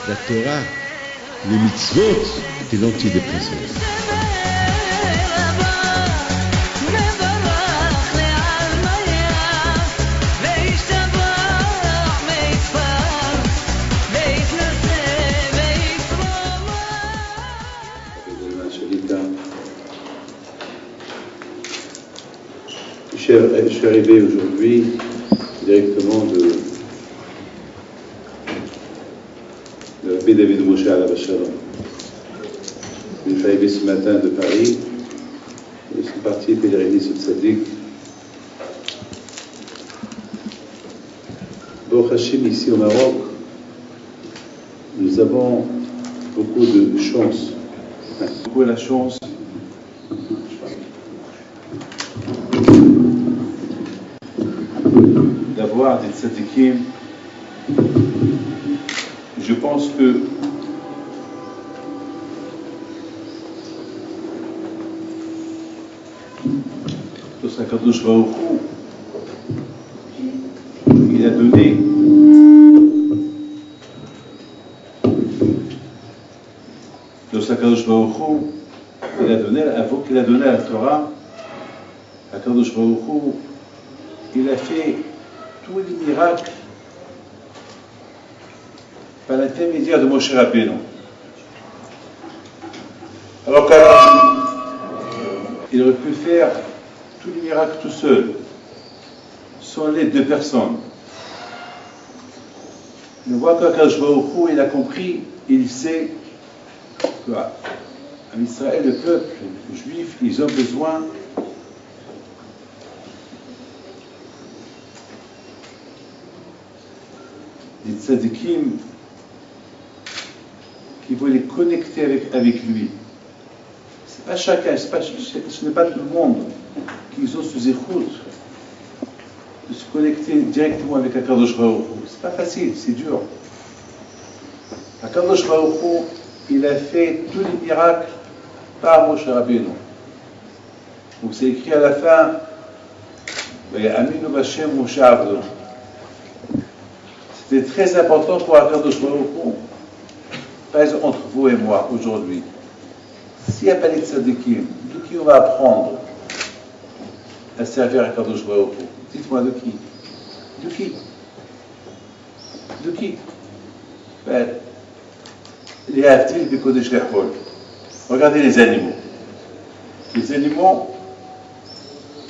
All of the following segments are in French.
La Torah, les mitzvot, c'est l'antidépresseur. Je suis arrivé aujourd'hui directement de Rabbi David Moshe alav shalom. Je suis arrivé ce matin de Paris. Je suis parti pèleriner ce tzaddik. Baruch Hashem, ici au Maroc, nous avons beaucoup de chance. Beaucoup la chance d'avoir des tzaddikim. Je pense que Kadosh Baruch Hu, il a donné Kadosh Baruch Hu, il a donné, avant qu'il a donné la Torah, Kadosh Baruch Hu, il a fait tous les miracles par l'intermédiaire de Moshe Rabbeinu. Alors qu'il aurait pu faire tous les miracles tout seul, sans l'aide de personne. On voit qu'Akadosh Baruch Hu, il a compris, il sait qu'en Israël, le peuple juif, ils ont besoin des tzadikim qui vont les connecter avec lui. C'est pas chacun, ce n'est pas tout le monde qui ont sous écoute de se connecter directement avec Akadosh Baruch Hu. C'est pas facile, c'est dur. Akadosh Baruch Hu, il a fait tous les miracles par Moshe Rabbeinu. Donc c'est écrit à la fin, Aminu Bashem Moshe Abdo. C'était très important pour Akadosh Baruch Hu, par exemple entre vous et moi aujourd'hui. S'il n'y a pas les tzadikim, de qui on va apprendre à servir Akadosh Baruch Hu? Dites-moi de qui? De qui? De qui? Les Havdil de Kodesh Gachol. Regardez les animaux. Les animaux,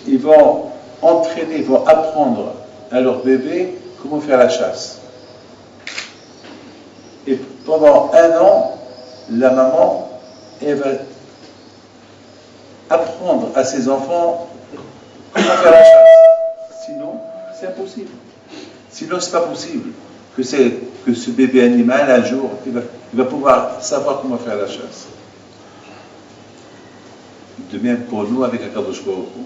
ils vont entraîner, ils vont apprendre à leur bébé comment faire la chasse. Et pendant 1 an, la maman, elle va apprendre à ses enfants comment faire la chasse. Sinon, c'est impossible. Sinon, c'est pas possible que ce bébé animal, un jour, il va pouvoir savoir comment faire la chasse. De même pour nous avec Akadosh Baruch Hu.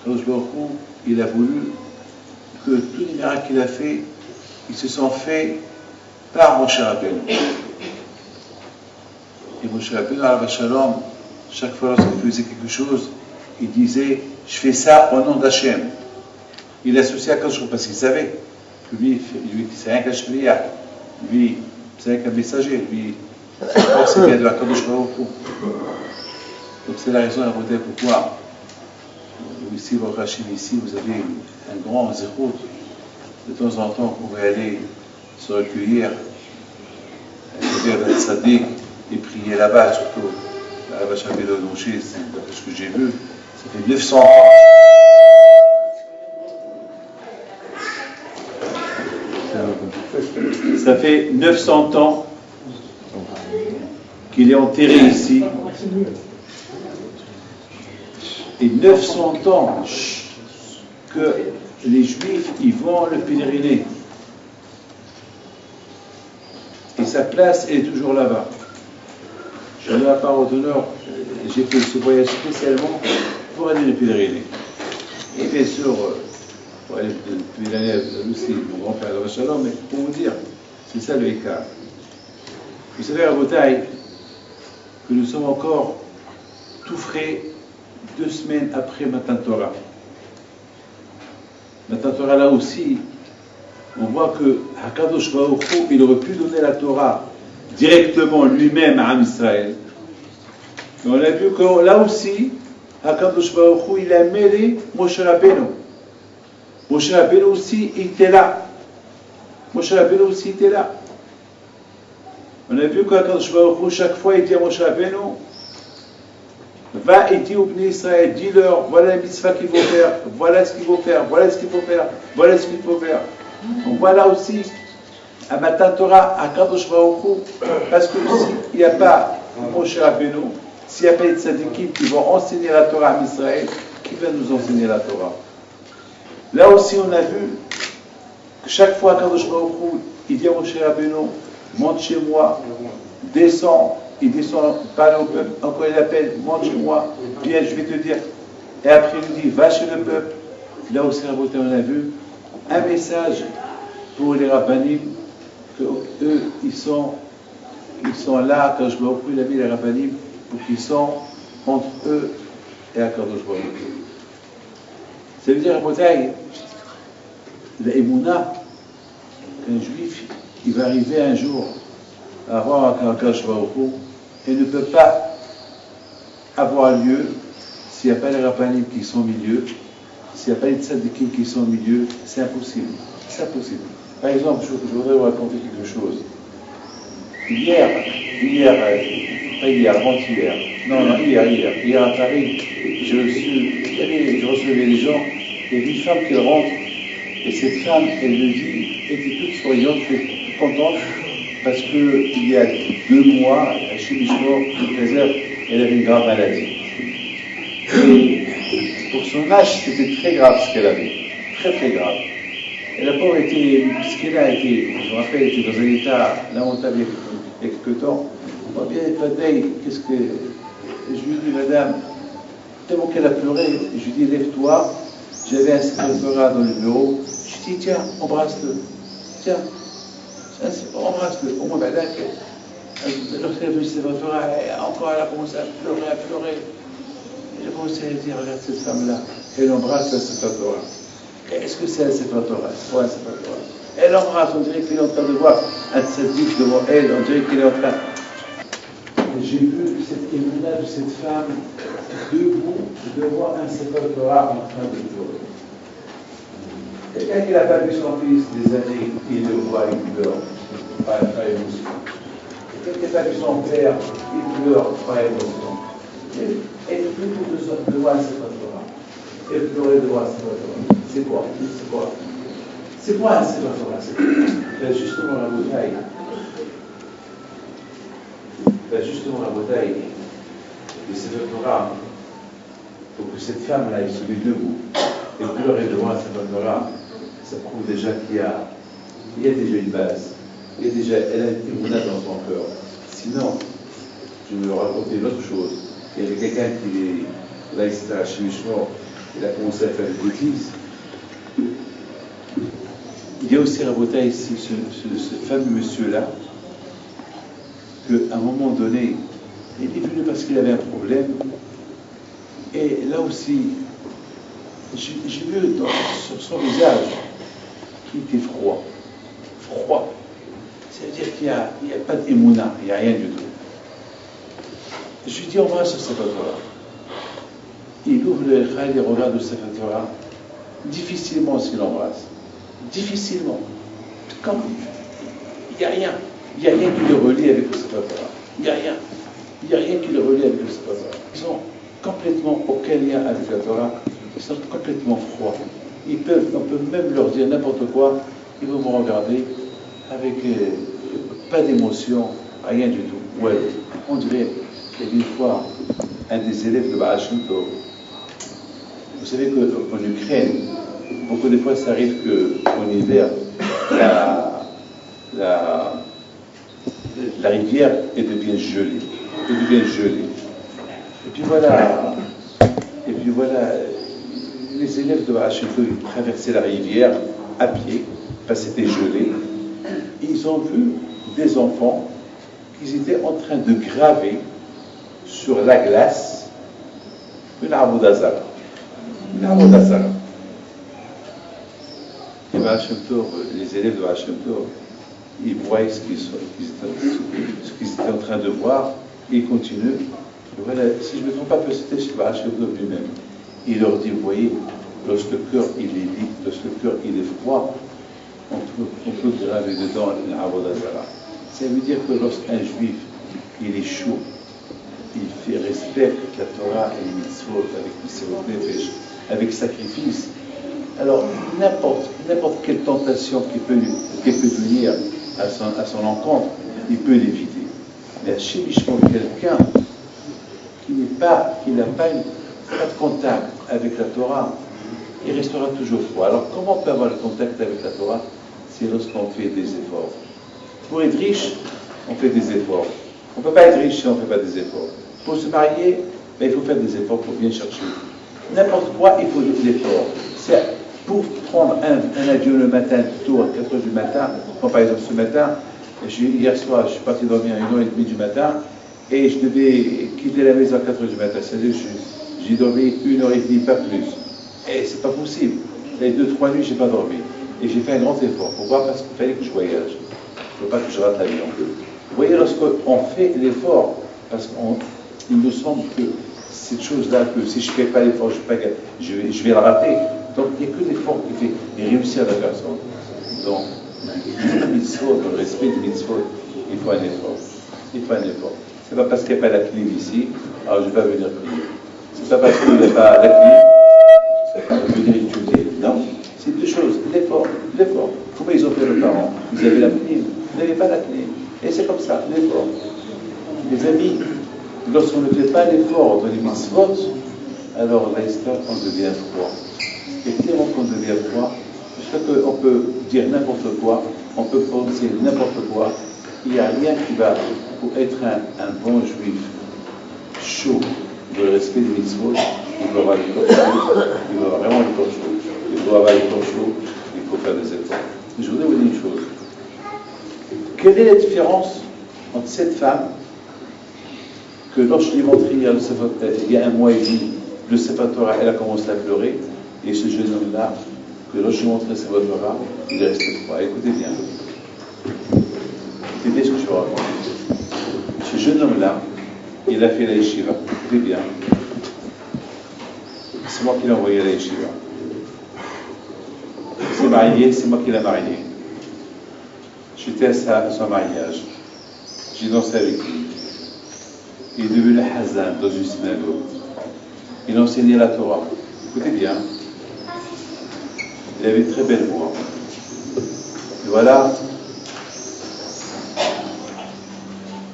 Akadosh Baruch Hu, il a voulu que tous les miracles qu'il a fait, ils se sont faits par Moshe Rabbeinu. Et Moshe Rabbeinu, alav shalom, chaque fois lorsqu'il faisait quelque chose, il disait, je fais ça au nom d'Hachem. Il associait à Akadosh Baruch Hu parce qu'il savait que lui c'est rien qu'un shliach, lui, c'est rien qu'un messager, lui, c'est bien de Akadosh Baruch Hu. Donc c'est la raison à voter pourquoi ici, au Rachim, ici, vous avez un grand zérout. De temps en temps, vous pouvez aller se recueillir vers le tzaddik et prier là-bas, surtout à la vache à vélo d'après ce que j'ai vu, ça fait 900 ans. Ça fait 900 ans qu'il est enterré ici. Et 900 ans que les Juifs ils vont le pèleriner. Et sa place est toujours là-bas. Je n'ai pas d'honneur, j'ai fait ce voyage spécialement pour aller les pèleriner. Et bien sûr, pour aller pèleriner aussi, mon grand-père de Shalom, mais pour vous dire, c'est ça le écart. Vous savez, à Botaï, que nous sommes encore tout frais 2 semaines après Matan Torah. Matan Torah, là aussi, on voit que Hakadosh Baruch Hu, il aurait pu donner la Torah directement lui-même à Am Israël. Mais on a vu que là aussi, Hakadosh Baruch Hu, il a mêlé Moshe Rabbeinu. Moshe Rabbeinu aussi était là. Moshe Rabbeinu aussi était là. On a vu qu'Hakadosh Baruch Hu, chaque fois, il dit à Moshe Rabbeinu, va et dis au Bnei Israël, dis-leur, voilà la mitzvah qu'il faut faire, voilà ce qu'il faut faire, voilà ce qu'il faut faire, voilà ce qu'il faut faire. Donc voilà aussi, à Matan Torah, à Kadosh Baruch Hu, parce que s'il n'y a pas Moshe Rabbeinu, s'il n'y a pas les tzadikim qui vont enseigner la Torah à Israël, qui va nous enseigner la Torah? Là aussi, on a vu que chaque fois Kadosh Baruch Hu, il dit à Moshe Rabbeinu, monte chez moi, descends, il descend, parle au peuple, encore il appelle, monte chez moi, viens, je vais te dire. Et après il lui dit, va chez le peuple. Là aussi, on a vu un message pour les rabbanim, que eux, ils sont là, quand je me retrouve, il a mis les rabbanim, pour qu'ils sont entre eux et Akadosh Baruch Hu. Ça veut dire, à Botaï, la Emouna, qu'un juif, il va arriver un jour à avoir Akadosh Baruch Hu, et ne peut pas avoir lieu s'il n'y a pas les rabbanim qui sont au milieu, s'il n'y a pas les tzadikim qui sont au milieu, c'est impossible. C'est impossible. Par exemple, je voudrais vous raconter quelque chose. Hier, à Paris, je recevais des gens, et une femme qui rentre, et cette femme, elle me dit, était toute souriante, toute contente, parce qu'il y a 2 mois, chez Bishmor, elle avait une grave maladie. Et pour son âge, c'était très grave ce qu'elle avait. Très très grave. Et la pauvre était, puisqu'elle a été, je me rappelle, elle était dans un état lamentable il y a quelques temps. On va bien être Fadei, qu'est-ce que. Je lui dis, madame, tellement qu'elle a pleuré, je lui dis, lève-toi. J'avais un secrétaire dans le bureau. Je lui dis, tiens, embrasse-le. Tiens. Embrasse-le, au moins, madame, lorsqu'elle a vu ses photos, encore elle a commencé à pleurer. Et j'ai commencé à dire, regarde cette femme-là, elle embrasse la Sefer Torah. Est-ce que c'est la Sefer Torah? C'est quoi la Sefer Torah? Elle embrasse, on dirait qu'elle est en train de voir un tzaddik devant elle, on dirait qu'elle est en train. J'ai vu cette émuna de cette femme debout devant un Sefer Torah en train de pleurer. Quelqu'un qui n'a pas vu son fils des années, il le voit, il pleure, par émotion. Quelqu'un qui n'a pas vu son père, il pleure par émotion. Et plutôt de voir un Sefer Torah. Et pleurer de voir un Sefer Torah. C'est quoi? C'est quoi un Sefer Torah? Justement la bouteille. Justement la bouteille de Sefer Torah, pour que cette femme-là, elle se mette debout et pleurer devant un Sefer Torah, ça prouve déjà qu'il y a déjà une base. Elle a été monade dans son cœur. Sinon, je vais vous raconter une autre chose. Il y avait quelqu'un qui, là, il s'était arraché les cheveux, il a commencé à faire des bêtises. Il y a aussi Rabota ici, ce fameux monsieur-là, qu'à un moment donné, il est venu parce qu'il avait un problème. Et là aussi, j'ai vu sur son visage qu'il était froid. Froid. Ça veut dire qu'il n'y a pas d'émouna, il n'y a rien du tout. Je lui dis, embrasse ce Sefer Torah. Il ouvre le Echad et regarde le Sefer Torah. Difficilement s'il embrasse. Difficilement. Comme il n'y a rien. Il n'y a rien qui le relie avec le Sefer Torah. Il n'y a rien. Il n'y a rien qui le relie avec le Sefer Torah. Ils sont complètement aucun lien avec la Torah. Ils sont complètement froids. On peut même leur dire n'importe quoi. Ils vont me regarder avec pas d'émotion, rien du tout. Ouais, on dirait qu'il y a une fois un des élèves de Baal Shem Tov. Vous savez qu'en Ukraine, beaucoup de fois ça arrive qu'en hiver, la rivière devient gelée. ils deviennent gelés. Et puis voilà, les élèves de Hachem-Tov, ils traversaient la rivière à pied, parce que c'était gelé. Et ils ont vu des enfants qui étaient en train de graver sur la glace une Avoda Zara. Une Avoda Zara. Et les élèves de Hachem-Tov, ils voient ce qu'ils étaient en train de voir, et ils continuent. Et voilà, si je ne me trompe pas, c'était chez Hachem-Tov lui-même. Il leur dit, vous voyez, lorsque le cœur il est libre, lorsque le cœur il est froid, on peut graver dedans une Avoda Zara. Ça veut dire que lorsqu'un juif il est chaud, il respecte la Torah et les mitzvot avec Messirut Nefesh, avec sacrifice, alors n'importe quelle tentation qui peut venir à son encontre, il peut l'éviter. Mais chez quelqu'un qui n'a pas de contact avec la Torah, il restera toujours froid. Alors comment on peut avoir le contact avec la Torah? C'est lorsqu'on fait des efforts. Pour être riche, on fait des efforts. On ne peut pas être riche si on ne fait pas des efforts. Pour se marier, il faut faire des efforts pour bien chercher. N'importe quoi, il faut des efforts. C'est pour prendre un avion le matin, tôt à 4h du matin, comme par exemple ce matin, hier soir, je suis parti dormir à 1h30 du matin, et je devais quitter la maison à 4h du matin. C'est-à-dire que j'ai dormi 1h30, pas plus. Et c'est pas possible. Les 2-3 nuits, je n'ai pas dormi. Et j'ai fait un grand effort. Pourquoi? Parce qu'il fallait que je voyage. Il ne faut pas que je rate l'avion. Vous voyez, lorsqu'on fait l'effort, parce qu'il me semble que cette chose-là, que si je ne fais pas l'effort, je vais le rater. Donc, il n'y a que l'effort qui fait réussir la personne. Donc, le mitzvot, le respect du mitzvot, il faut un effort. Il faut un effort. Ce n'est pas parce qu'il n'y a pas la clim ici, alors je ne vais pas venir prier. Ce n'est pas parce qu'il n'y a pas la clim, je vais venir étudier. Non, c'est deux choses. L'effort. Comment ils ont fait les parents? Ils avaient la clim, vous n'avez pas la clim. Et c'est comme ça, l'effort. Les amis, lorsqu'on ne fait pas l'effort dans les mitzvot, alors là, on devient froid. Et tellement qu'on devient froid, je crois qu'on peut dire n'importe quoi, on peut penser n'importe quoi, il n'y a rien qui va, pour être un bon juif chaud, dans le respect des mitzvot, il doit avoir le corps chaud, il doit avoir vraiment le corps chaud, il doit avoir le corps chaud, il faut faire des efforts. Je voudrais vous dire une chose. Quelle est la différence entre cette femme que lorsque je l'ai montré il y a un mois et demi, le Sefer Torah, elle a commencé à pleurer, et ce jeune homme-là, que lorsque je lui ai montré le Sefer Torah, il est resté froid. Écoutez bien. Écoutez bien ce que je vous raconte. Ce jeune homme-là, il a fait la yeshiva. Écoutez bien. C'est moi qui l'ai envoyé à la yeshiva. Il s'est marié, c'est moi qui l'ai marié. J'étais à son mariage. J'ai dansé avec lui. Il est devenu Hazan dans une synagogue. Il enseignait la Torah. Écoutez bien. Il avait une très belle voix. Et voilà.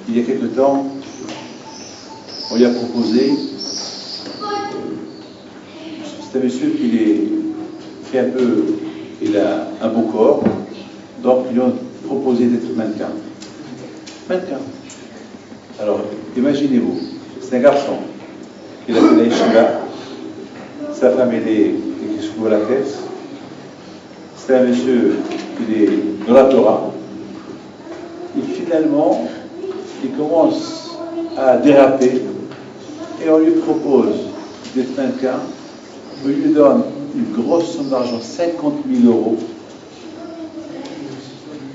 Il y a quelque temps, on lui a proposé. C'est un monsieur qui il a un beau corps. Donc, ils lui ont proposé d'être mannequin. Mannequin. Alors, imaginez-vous, c'est un garçon. Il a fait la yeshiva. Sa femme, elle est à la caisse. C'est un monsieur qui est dans la Torah. Et finalement, il commence à déraper. Et on lui propose d'être mannequin. On lui donne une grosse somme d'argent, 50 000 euros.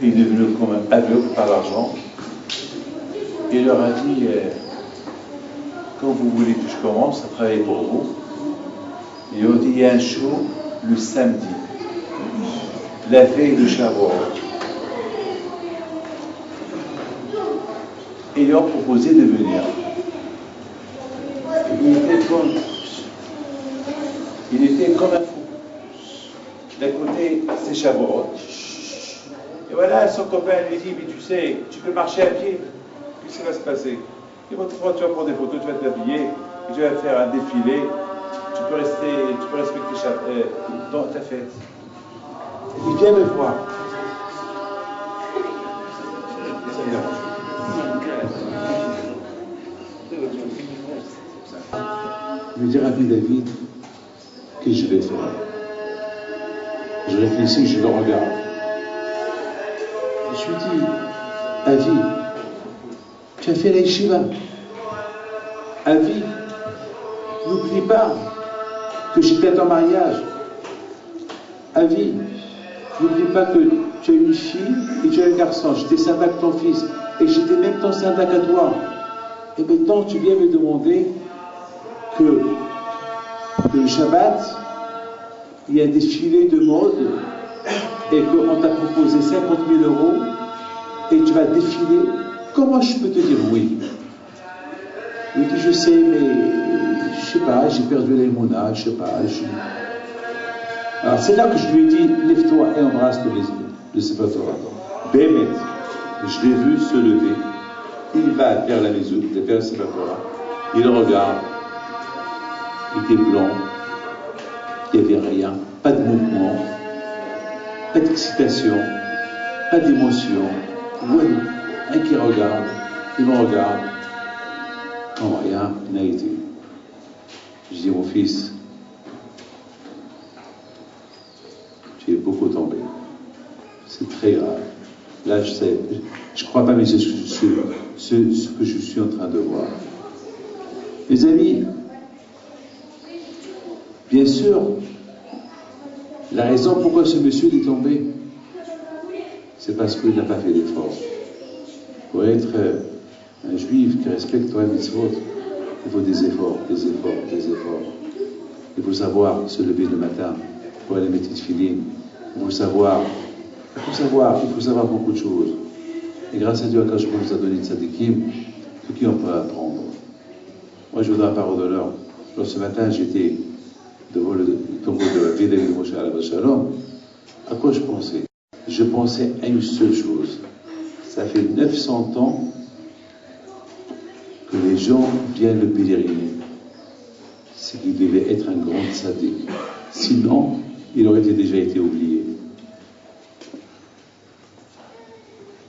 Il est devenu comme un aveugle par l'argent. Et il leur a dit, quand vous voulez que je commence à travailler pour vous, et on dit, il y a un show le samedi, la veille de Shavuot. Et ils lui ont proposé de venir. Il était comme un fou. D'un côté, c'est Shavuot. Et voilà, son copain lui dit, mais tu sais, tu peux marcher à pied. Qu'est-ce qui va se passer? Et bon, tu vas prendre des photos, tu vas t'habiller, et tu vas faire un défilé. Tu peux respecter dans ta fête. Il vient me voir. Je me dis, Rabbi David, qu'est-ce que je vais faire? Je réfléchis, je le regarde. Je lui dis, Avi, tu as fait la yeshiva. Avi, n'oublie pas que j'étais à ton mariage. Avi, n'oublie pas que tu as une fille et tu as un garçon. J'étais syndac ton fils et j'étais même ton syndac à toi. Et maintenant, tu viens me demander que le Shabbat, il y a un défilé de mode et qu'on t'a proposé 50 000 € et tu vas défiler. Comment je peux te dire oui? Il dit, je sais, mais je sais pas, j'ai perdu l'émouna, je sais pas. Alors c'est là que je lui ai dit, lève-toi et embrasse le Sefer Torah. Bémet, je l'ai vu se lever, il va vers la maison, vers le Sefer Torah, il regarde, il était blanc, il n'y avait rien, pas de mouvement, pas d'excitation, pas d'émotion. Oui, un qui regarde, il me regarde, non, rien n'a été. Je dis, mon fils, tu es beaucoup tombé. C'est très grave. Là, je sais, je ne crois pas, mais c'est ce que je suis en train de voir. Mes amis, bien sûr, la raison pourquoi ce monsieur est tombé, c'est parce qu'il n'a pas fait d'effort. Pour être un juif qui respecte Torah mitzvot, il faut des efforts, des efforts, des efforts. Il faut savoir se lever le matin pour aller mettre tefillin. Il faut savoir beaucoup de choses. Et grâce à Dieu, Akash Baruch nous a donné de tzadikim, de qui on peut apprendre. Moi, je voudrais la parole d'honneur. Alors, ce matin, j'étais devant le tombeau de Rabbi David Moshe alav shalom. À quoi je pensais? Je pensais à une seule chose. Ça fait 900 ans que les gens viennent le pèleriner. C'est qu'il devait être un grand tzaddik. Sinon, il aurait déjà été oublié.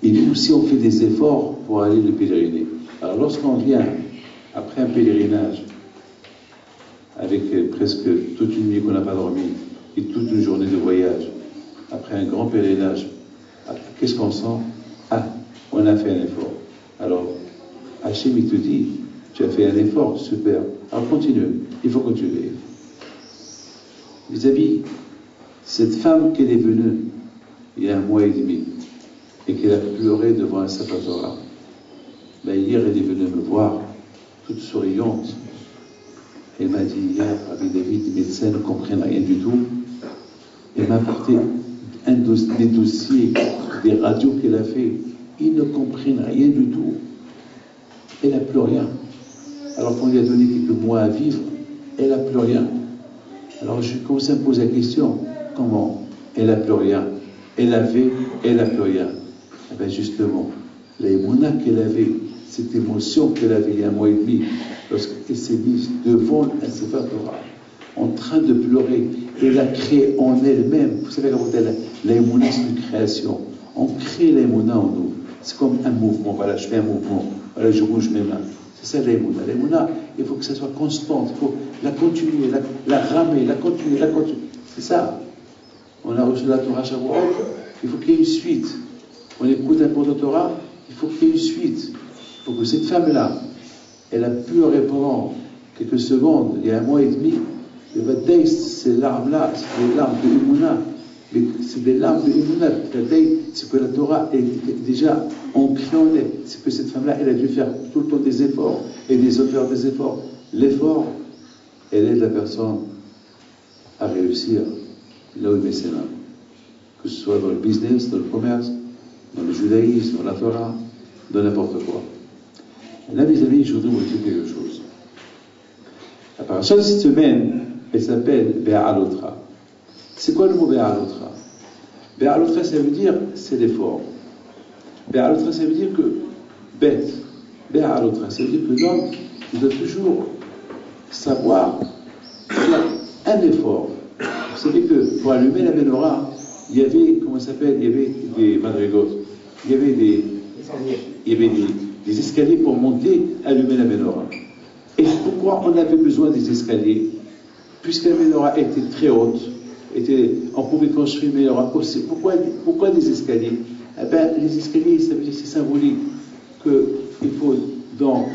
Et nous aussi, on fait des efforts pour aller le pèleriner. Alors, lorsqu'on vient, après un pèlerinage, avec presque toute une nuit qu'on n'a pas dormi, et toute une journée de voyage, après un grand pèlerinage, qu'est-ce qu'on sent? Ah, on a fait un effort. Alors, Hachem, il te dit, tu as fait un effort, super. Alors continue, il faut continuer. Mes amis, cette femme qu'elle est venue il y a 1 mois et demi, et qu'elle a pleuré devant un Sefer Torah, ben hier, elle est venue me voir, toute souriante. Elle m'a dit, hier, Rabbi David, les médecins ne comprennent rien du tout. Elle m'a apporté des dossiers, des radios qu'elle a fait. Ils ne comprennent rien du tout. Elle n'a plus rien. Alors qu'on lui a donné quelques mois à vivre, elle n'a plus rien. Alors je commence à me poser la question, comment? Elle n'a plus rien. Elle avait, elle n'a plus rien. Eh bien justement, l'émouna qu'elle avait, cette émotion qu'elle avait il y a 1 mois et demi, lorsqu'elle s'est mise devant un Sefer Torah, en train de pleurer, elle a créé en elle-même, vous savez comment l'émouna c'est une création, on crée l'émouna en nous, c'est comme un mouvement, voilà, je fais un mouvement, voilà, je bouge mes mains, c'est ça l'émouna. L'émouna, il faut que ça soit constant, il faut la continuer, la ramer, la continuer, c'est ça. On a reçu la Torah Shavuot, il faut qu'il y ait une suite. On écoute un cours de Torah, il faut qu'il y ait une suite. Il faut que cette femme-là, elle a pleuré pendant quelques secondes, il y a 1 mois et demi, le Vadaï, ces larmes-là, c'est des larmes de Emouna. C'est des larmes de Emouna. C'est que la Torah est déjà ancrée en elle. C'est que cette femme-là, elle a dû faire tout le temps des efforts, et des efforts. L'effort, elle aide la personne à réussir là où il met ses mains. Que ce soit dans le business, dans le commerce, dans le judaïsme, dans la Torah, dans n'importe quoi. Et là, mes amis, je voudrais vous dire quelque chose. La parasha de cette semaine, elle s'appelle Be'alotra. C'est quoi le mot Be'alotra? Be'alotra, ça veut dire c'est l'effort. Be'alotra, ça veut dire que bête. Be'alotra, ça veut dire que l'homme, il doit toujours savoir faire un effort. Vous savez que pour allumer la menorah, il y avait, comment ça s'appelle? Il y avait des madrigotes. Il y avait des escaliers pour monter, allumer la menorah. Et pourquoi on avait besoin des escaliers? Puisque la menorah était très haute, on pouvait construire une menorah aussi. Pourquoi des escaliers? Eh ben, les escaliers, ça veut dire c'est symbolique qu'il faut, dans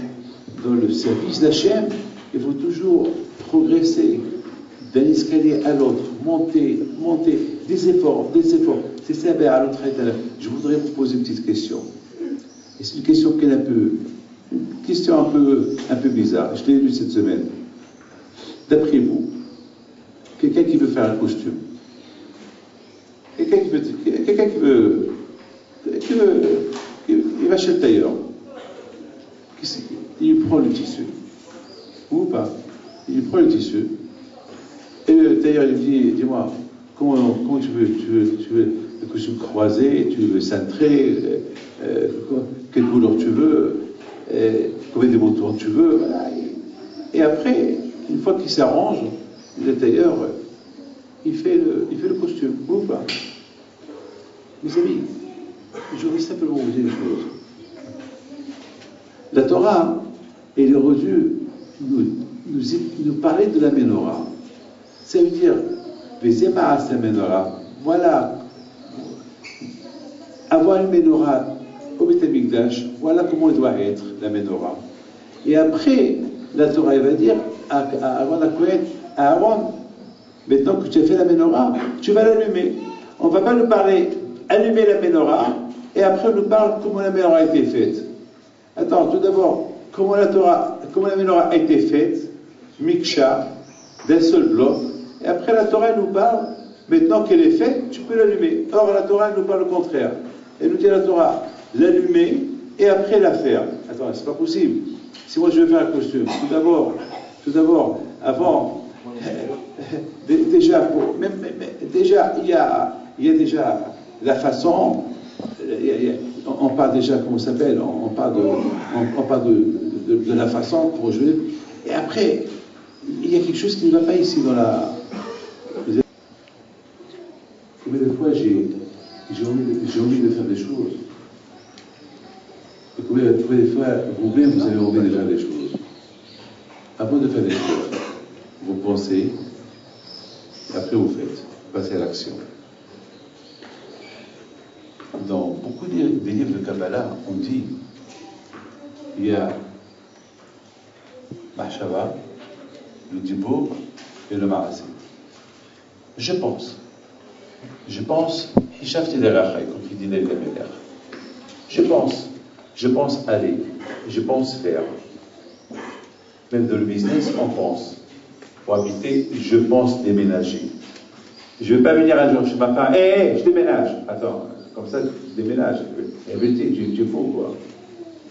le service d'Hachem, il faut toujours progresser d'un escalier à l'autre, monter, des efforts. C'est ça, ben, à l'autre état. Je voudrais vous poser une petite question. Et c'est une question qui est un peu bizarre. Je l'ai lu cette semaine. D'après vous, quelqu'un qui veut faire un costume, quelqu'un qui veut, il va chez le tailleur, il prend le tissu, ou pas, il prend le tissu, et le tailleur lui dit, dis-moi, comment tu veux le costume croisé, tu veux cintré, quelle couleur tu veux, combien de boutons tu veux, voilà. Et après, une fois qu'il s'arrange, le tailleur, il fait le costume, ou pas? Mes amis, je voudrais simplement vous dire une chose. La Torah, elle aurait dû nous parler de la menorah. Ça veut dire, Vezema'as la menorah, voilà, avoir une menorah au Beth Amikdash, voilà comment elle doit être, la menorah. Et après, la Torah, elle va dire à Aaron HaKohen, Aaron, maintenant que tu as fait la menorah, tu vas l'allumer. On ne va pas nous parler allumer la menorah, et après on nous parle comment la menorah a été faite. Attends, tout d'abord, comment la menorah a été faite, Miksha, d'un seul bloc, et après la Torah nous parle, maintenant qu'elle est faite, tu peux l'allumer. Or la Torah nous parle le contraire. Elle nous dit à la Torah, l'allumer, et après la faire. Attends, c'est pas possible. Si moi je veux faire un costume, tout d'abord, avant, déjà, il y a déjà la façon, on parle déjà, comment ça s'appelle, on parle de la façon pour jouer, et après, il y a quelque chose qui ne va pas ici dans la... Combien de fois j'ai envie de faire des choses, et combien de fois vous-même vous avez envie de faire des choses. Avant de faire des choses, vous pensez, et après vous faites, passez à l'action. Dans beaucoup des livres de Kabbalah, on dit, il y a Mahshava, le Dibour et le Maaseh. Je pense, Hishafti derachai, comme il dit l'Emelech. Je pense aller, je pense faire. Même dans le business, on pense. Pour habiter, je pense déménager. Je ne vais pas venir un jour chez ma femme, je déménage. Attends, comme ça, je déménage. Tu fous quoi.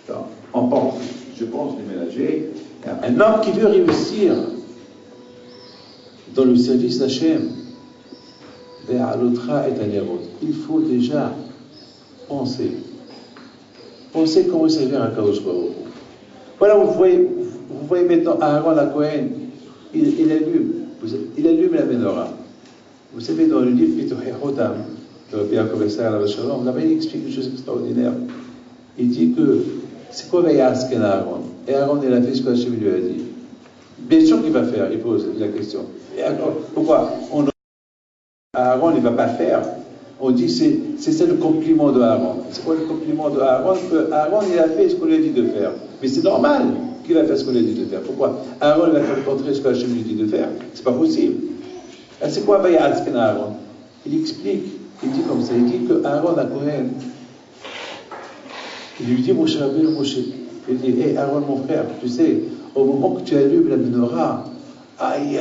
Attends, on pense, je pense déménager. Un homme qui veut réussir dans le service d'Hachem, vers l'autra et Tanyavot, il faut déjà penser. Penser comment servir un Kadosh Baruch Hu. Voilà, vous voyez maintenant Aaron HaKohen, il allume la menorah. Vous savez, dans le livre Pituchei Chotam, de Rabbi Yaakov Esaïa Alav Shalom, là-bas il explique une chose extraordinaire. Il dit que c'est quoi Vayasken Aaron? Et Aaron, il a fait ce que Hachem lui a dit. Bien sûr qu'il va faire, il pose la question. Et pourquoi Aaron, il ne va pas faire? On dit c'est ça le compliment de Aaron. C'est quoi le compliment de Aaron? Que Aaron, il a fait ce qu'on lui a dit de faire. Mais c'est normal qu'il va faire ce qu'on lui a dit de faire. Pourquoi Aaron va faire le contraire de ce que Hachem lui dit de faire? C'est pas possible. Alors, c'est quoi Vayasken Aaron? Il explique, il dit comme ça, il dit que Aaron HaKohen, il lui dit Moshe Rabbeinu, il dit, hé Aaron mon frère, tu sais, au moment que tu allumes la menorah, aïe,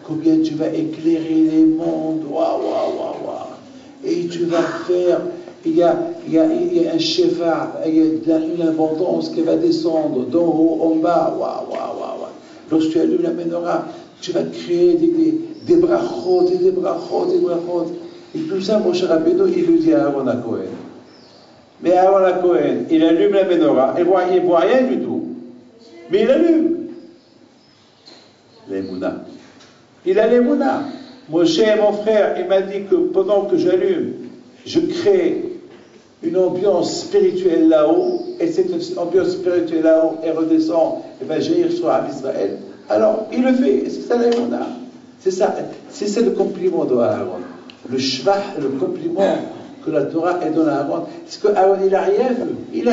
combien tu vas éclairer les mondes, waouh. Et tu vas faire, il y a un cheval, il y a une abondance qui va descendre d'en haut en bas, waouh. Lorsque tu allumes la menorah, tu vas créer des brachot. Et tout ça, Moshe Rabbeinu, il lui dit à Aaron HaKohen. Mais Aaron HaKohen, il allume la menorah, il voit rien du tout. Mais il allume. L'Emouna. Il a l'Emouna. Moshe, mon frère, il m'a dit que pendant que j'allume, je crée une ambiance spirituelle là-haut, et cette ambiance spirituelle là-haut, elle redescend, et va jaillir sur Am Israël, alors il le fait, et c'est ça l'aïmouna. C'est ça le compliment de Aaron. Le shvach, le compliment que la Torah est donne à Aaron, c'est que Aaron, il n'a rien vu, il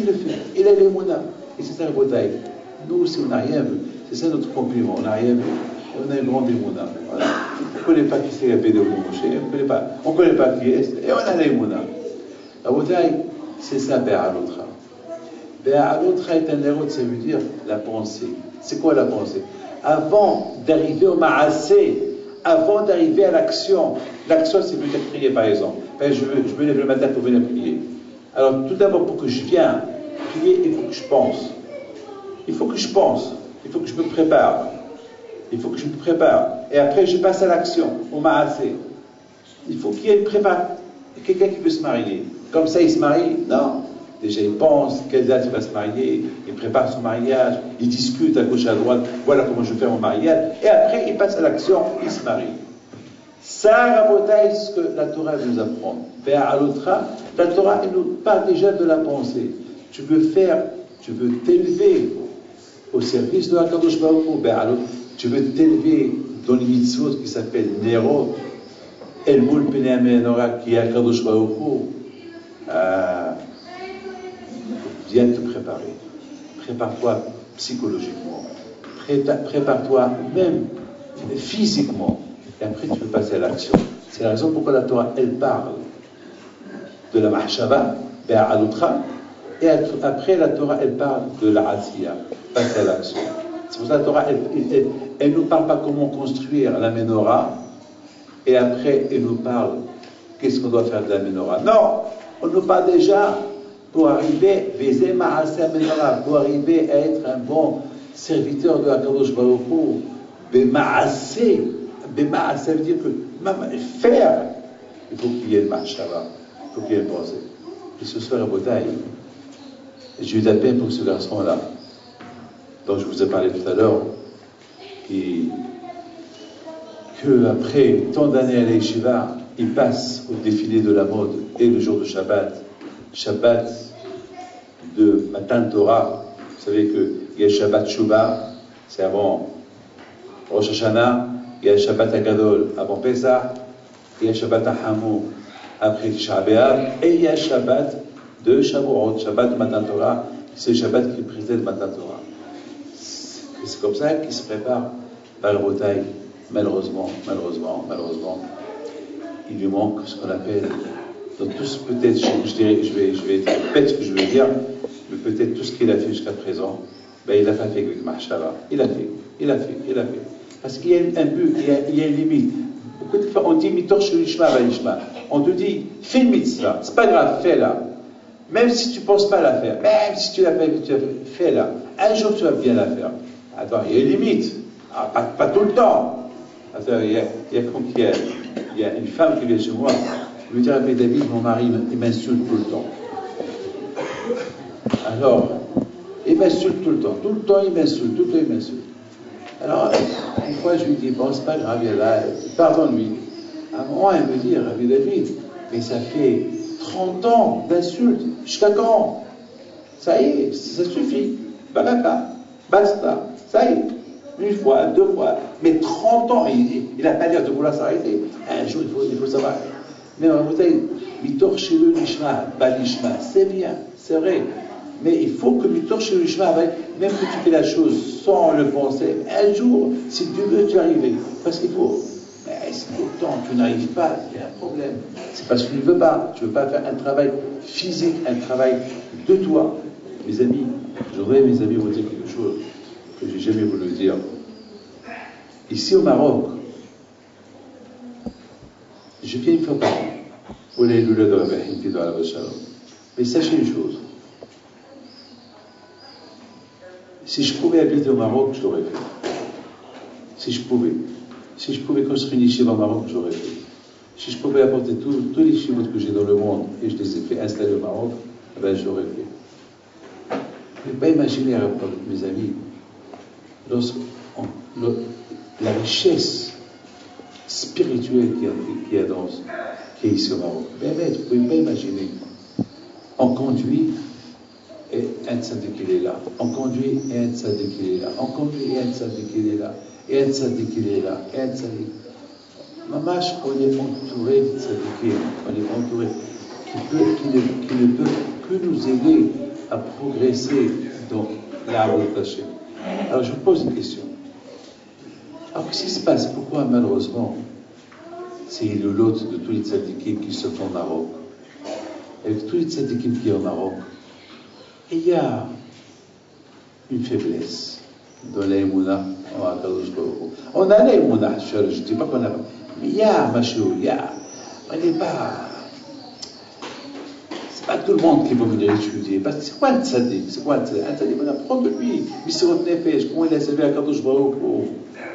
le fait, il a l'aïmouna. Et c'est ça le bataille. Nous aussi, on n'a rien vu. C'est ça notre compliment, on n'a rien vu. Et on a une grande émouna. Voilà. On ne connaît pas qui c'est la Bédou Moshe, on ne connaît pas qui est, et on a l'émouna. La bataille, c'est ça, Bé'alotra. Bé'alotra est un héros, ça veut dire la pensée. C'est quoi la pensée? Avant d'arriver au ma'asé, avant d'arriver à l'action, l'action c'est peut-être prier par exemple. Je me lève le matin pour venir prier. Alors tout d'abord, pour que je vienne prier, il faut que je pense. Il faut que je pense. Il faut que je me prépare. Et après, je passe à l'action, au ma'asé. Il faut qu'il y ait une préparation. Quelqu'un qui veut se marier. Comme ça, il se marie? Non. Déjà, il pense quelle date il va se marier, il prépare son mariage, il discute à gauche, à droite, voilà comment je vais faire mon mariage, et après, il passe à l'action, il se marie. Ça, Rabotai, c'est ce que la Torah nous apprend. La Torah, elle nous parle déjà de la pensée. Tu veux t'élever au service de HaKadosh Baruch Hu, tu veux t'élever dans les mitzvot qui s'appellent Nero, El Mul Penei Menorah, qui est HaKadosh Baruch Hu. Viens te préparer. Prépare-toi psychologiquement. Prépare-toi même physiquement. Et après, tu peux passer à l'action. C'est la raison pourquoi la Torah, elle parle de la mahshava, Be'alutra, et après, la Torah, elle parle de la asiya, passer à l'action. C'est pour ça que la Torah, elle ne nous parle pas comment construire la menorah, et après, elle nous parle qu'est-ce qu'on doit faire de la menorah. Non! On nous parle déjà pour arriver à être un bon serviteur de HaKadosh Baruch Hu. Bema'aseh veut dire que faire, il faut qu'il y ait le machshava, il faut qu'il y ait le pensée. Et ce soir à Botaï, j'ai eu de la peine pour ce garçon-là, dont je vous ai parlé tout à l'heure, qu'après tant d'années à l'Yeshiva, il passe au défilé de la mode et le jour de Shabbat de Matan Torah. Vous savez qu'il y a Shabbat Shuvah, c'est avant Rosh Hashanah, il y a Shabbat Agadol avant Pesach, il y a Shabbat Hamou après Tisha B'Av, et il y a Shabbat de Shavuot, Shabbat de Matan Torah, c'est le Shabbat qui précède Matan Torah. C'est comme ça qu'il se prépare par le Botaï. Malheureusement, il lui manque ce qu'on appelle, dans tout ce peut-être, je vais répéter ce que je veux dire, mais peut-être tout ce qu'il a fait jusqu'à présent, il n'a pas fait avec Mahshava. Il a fait. Parce qu'il y a un but, il y a une limite. Beaucoup de fois, on dit Mitor Shulishma Valishma. On te dit, fais une mitzvah, c'est pas grave, fais-la. Même si tu ne penses pas la faire, même si tu l'as fait, fais-la. Un jour, tu vas bien la faire. Attends, il y a une limite. Pas tout le temps. Attends, il y a une femme qui vient chez moi, je lui dis, mais David, mon mari, il m'insulte tout le temps. Alors, il m'insulte tout le temps, il m'insulte. Alors, une fois, je lui dis, bon, c'est pas grave, il est là, pardonne-lui. À un moment, elle me dit, Rabbi David, mais ça fait 30 ans d'insultes, jusqu'à quand? Ça y est, ça suffit. Basta, ça y est. Une fois, deux fois, mais 30 ans, il n'a pas l'air de vouloir s'arrêter. Un jour, il faut savoir. Mais vous savez, Mitor chez le Lishma, Balishma, c'est bien, c'est vrai. Mais il faut que Mitor chez le Lishma, même que tu fais la chose sans le penser, un jour, si tu veux, tu arrives. Parce qu'il faut. Mais si tout le temps tu n'arrives pas, il y a un problème. C'est parce que tu ne veux pas. Tu ne veux pas faire un travail physique, un travail de toi. Mes amis, je voudrais, mes amis, vous dire quelque chose que j'ai jamais voulu dire. Ici au Maroc, je viens une fois par an pour les loulets de Rabbi Hinti de Alav Shalom. Mais sachez une chose, si je pouvais habiter au Maroc, je l'aurais fait. Si je pouvais construire une yeshiva au Maroc, je l'aurais fait. Si je pouvais apporter tous les yeshivot que j'ai dans le monde et je les ai fait installer au Maroc, je l'aurais fait. Je ne peux pas imaginer, mes amis, la richesse spirituelle qui est ici au Maroc. Mais vous ne pouvez pas imaginer. conduit et un tzaddik il est là. On conduit et un tzaddik il est là. On conduit et un tzaddik il est là. Et un tzaddik il est là. Et un tzaddik. Mamash, on est entouré de tzaddikim. On est entouré qui ne peut que nous aider à progresser dans l'arbre de Hachem. Alors je vous pose une question. Alors qu'est-ce qui se passe? Pourquoi malheureusement c'est le lot de tous les tzaddikim qui sont au Maroc? Avec tous les tzaddikim qui sont au Maroc, il y a une faiblesse dans l'aïmouna. On a l'aïmouna, je ne dis pas qu'on a, mais il y a machou, il y a, on n'est pas, c'est pas tout le monde qui va venir étudier. Parce que c'est quoi un tzaddik? C'est quoi un tzaddik? Un tzaddik, on apprend de lui, Missirot Nefesh, comment il a servi à Kadosh Baruch Hu.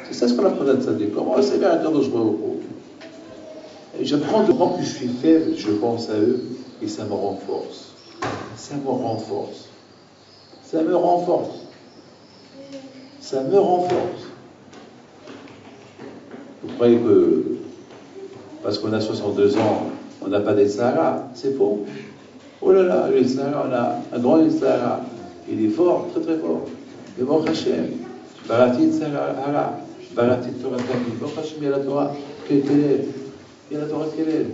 C'est ça ce qu'on apprend d'un tzaddik, comment il a servi à Kadosh Baruch Hu. J'apprends de quand je suis faible, je pense à eux et ça me renforce. Ça me renforce. Ça me renforce. Ça me renforce. Vous croyez que parce qu'on a 62 ans, on n'a pas des Sahara? C'est faux. Oh là là, le Sahara, on a un grand Sahara. Il est fort, très très fort. Et bon Hachem, Baratit Sahara, Baratit Torah Tamid. Bon Hachem, il y a la Torah qui élève. Il y a la Torah qui élève.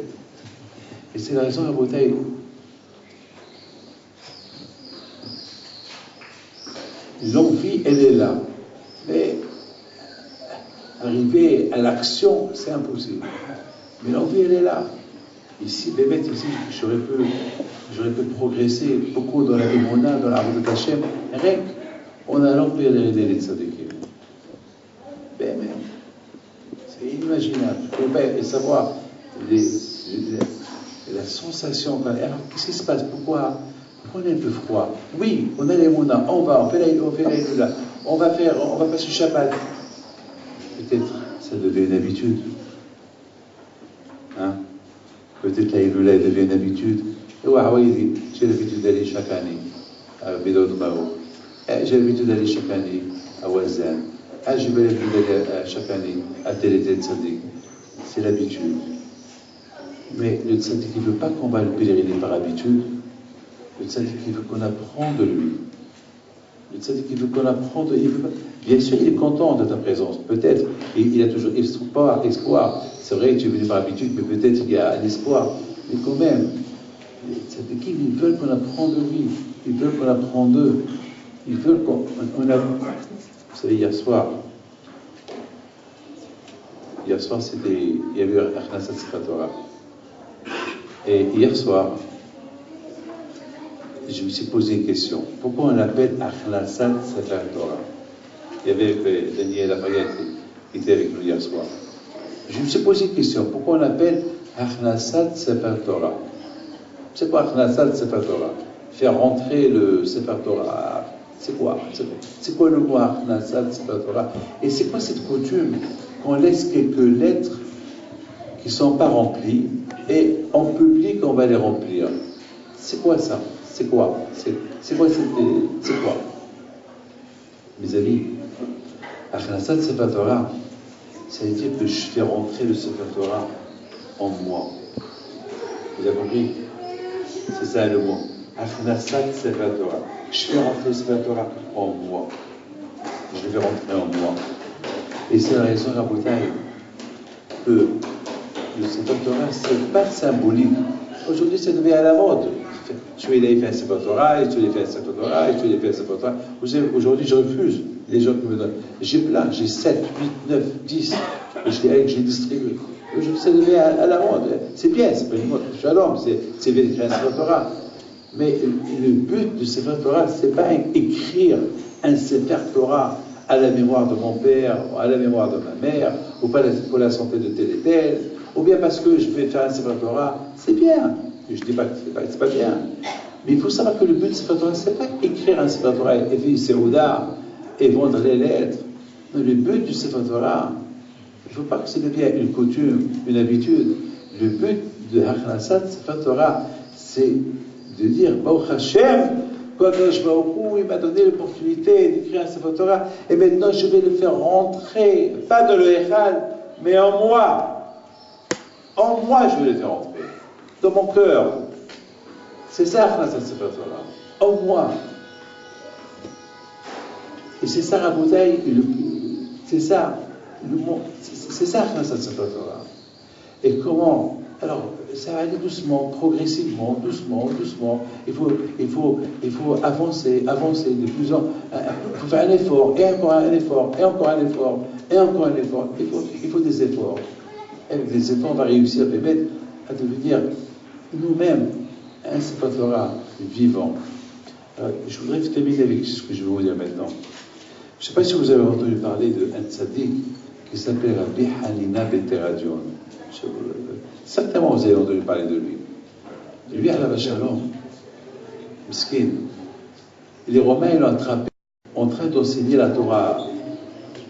Et c'est la raison, la bouteille. L'envie, elle est là. Mais arriver à l'action, c'est impossible. Mais l'envie, elle est là. Ici, bébé, ici, j'aurais pu progresser beaucoup dans la Émona, dans la route de Hachem, rien qu'en allant vers les tzadikim. Ben, mais c'est inimaginable. Il faut bien savoir la sensation. Alors, qu'est-ce qui se passe? Pourquoi on est un peu froid? Oui, on a les Mouna, on fait la Iloula, on va passer Shabbat. Peut-être ça devient une habitude. Hein? Peut-être la Iloula devient une habitude. Et oui, j'ai l'habitude d'aller chaque année à Bédot Mao. J'ai l'habitude d'aller chaque année à Wazan. J'ai l'habitude d'aller chaque année à Télété Tzadik. C'est l'habitude. Mais le tzaddik, il ne veut pas qu'on va le pèleriner par habitude. Le tzaddik, il veut qu'on apprenne de lui. Le tzaddik, il veut qu'on apprenne de lui. Bien sûr, il est content de ta présence. Peut-être, il a toujours espoir. C'est vrai que tu es venu par habitude, mais peut-être il y a l'espoir. Mais quand même, les tzaddikim, ils veulent qu'on apprenne de lui. Ils veulent qu'on apprenne d'eux. Ils veulent qu'on... Vous savez, hier soir, il y avait Achnasat Sefer Torah. Et hier soir, je me suis posé une question. Pourquoi on l'appelle Achnasat Sefer Torah? Il y avait Daniel Lafayette qui était avec nous hier soir. Je me suis posé une question. Pourquoi on l'appelle Achnasat Sefer Torah? C'est quoi Achnasat Sefer Torah? Faire rentrer le Sefer Torah. C'est quoi? C'est quoi le mot Achnasat Sefer Torah? Et c'est quoi cette coutume qu'on laisse quelques lettres qui ne sont pas remplies et en public on va les remplir? C'est quoi ça? C'est quoi? C'est quoi? Mes amis, Achnasat Sefer Torah, ça veut dire que je fais rentrer le Sefer Torah en moi. Vous avez compris? C'est ça le mot. Achnasat Sefer Torah. Je fais rentrer le Sefer Torah en moi. Je le fais rentrer en moi. Et c'est la raison, la bouteille, que le Sefer Torah, c'est pas symbolique. Aujourd'hui, ça devient à la mode. Tu l'as fait un Sefer Torah, et tu l'as fait un Sefer Torah, et tu l'as fait un Sefer Torah. Vous savez, aujourd'hui, je refuse les gens qui me donnent. J'ai plein, j'ai 7, 8, 9, 10, et je les distribue. Aujourd'hui, ça devient à la mode. C'est bien, c'est pas une mode. Shalom, c'est bien d'écrire un Sefer Torah. Mais le but du Sefer Torah, c'est pas écrire un Sefer Torah à la mémoire de mon père, ou à la mémoire de ma mère, ou pas pour la santé de tel et tel, ou bien parce que je vais faire un Sefer Torah. C'est bien. Je ne dis pas que c'est pas bien. Mais il faut savoir que le but du Sefer Torah, c'est pas écrire un Sefer Torah et faire Seouda et vendre les lettres. Mais le but du Sefer Torah, il ne faut pas que ça devienne une coutume, une habitude. Le but de Achnasat Sefer Torah, c'est de dire, Baruch Hashem, Kadosh Baruch Hu, il m'a donné l'opportunité d'écrire un Sefer Torah, et maintenant je vais le faire rentrer, pas dans le Echal, mais en moi. En moi, je vais le faire rentrer. Dans mon cœur. C'est ça, Akhnasat Sefer Torah. Au moins. Et c'est ça, Raboutaï, c'est ça, c'est ça, Akhnasat Sefer Torah. Et comment? Alors, ça va aller doucement, progressivement, doucement. Il faut avancer de plus en plus. Il faut faire un effort, et encore un effort, et encore un effort, et encore un effort. Il faut des efforts. Avec des efforts, on va réussir à devenir nous-mêmes un Sefer Torah vivant. Je voudrais terminer avec ce que je vais vous dire maintenant. Je ne sais pas si vous avez entendu parler d'un tzaddik qui s'appelle Rabbi Hanina ben Teradion. Certainement vous avez entendu parler de lui. Lui, à la Shalom, miskin, les Romains l'ont attrapé en train d'enseigner la Torah.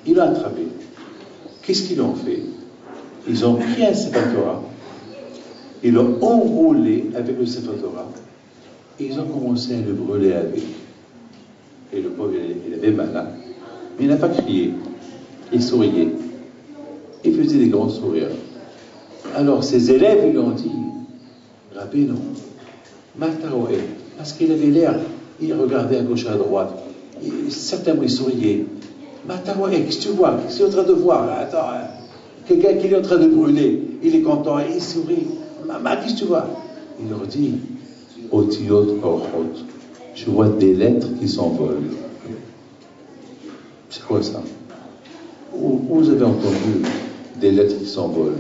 Ils l'ont attrapé. Qu'est-ce qu'ils ont fait? Ils ont pris un Sefer Torah, ils l'ont enroulé avec le Sefer Torah, et ils ont commencé à le brûler avec. Et le pauvre, il avait mal, hein? Mais il n'a pas crié. Il souriait. Il faisait des grands sourires. Alors ses élèves, ils lui ont dit, Rabbi, non, Mataroé, parce qu'il avait l'air, il regardait à gauche et à droite, certainement il souriait. Mataroé, qu'est-ce que tu vois? Qu'est-ce que tu es en train de voir là? Attends, hein? Quelqu'un qui est en train de brûler, il est content, il sourit. Maman, qu'est-ce que tu vois? Il leur dit, Otiyot Orchot, je vois des lettres qui s'envolent. C'est quoi ça? Où vous avez entendu des lettres qui s'envolent?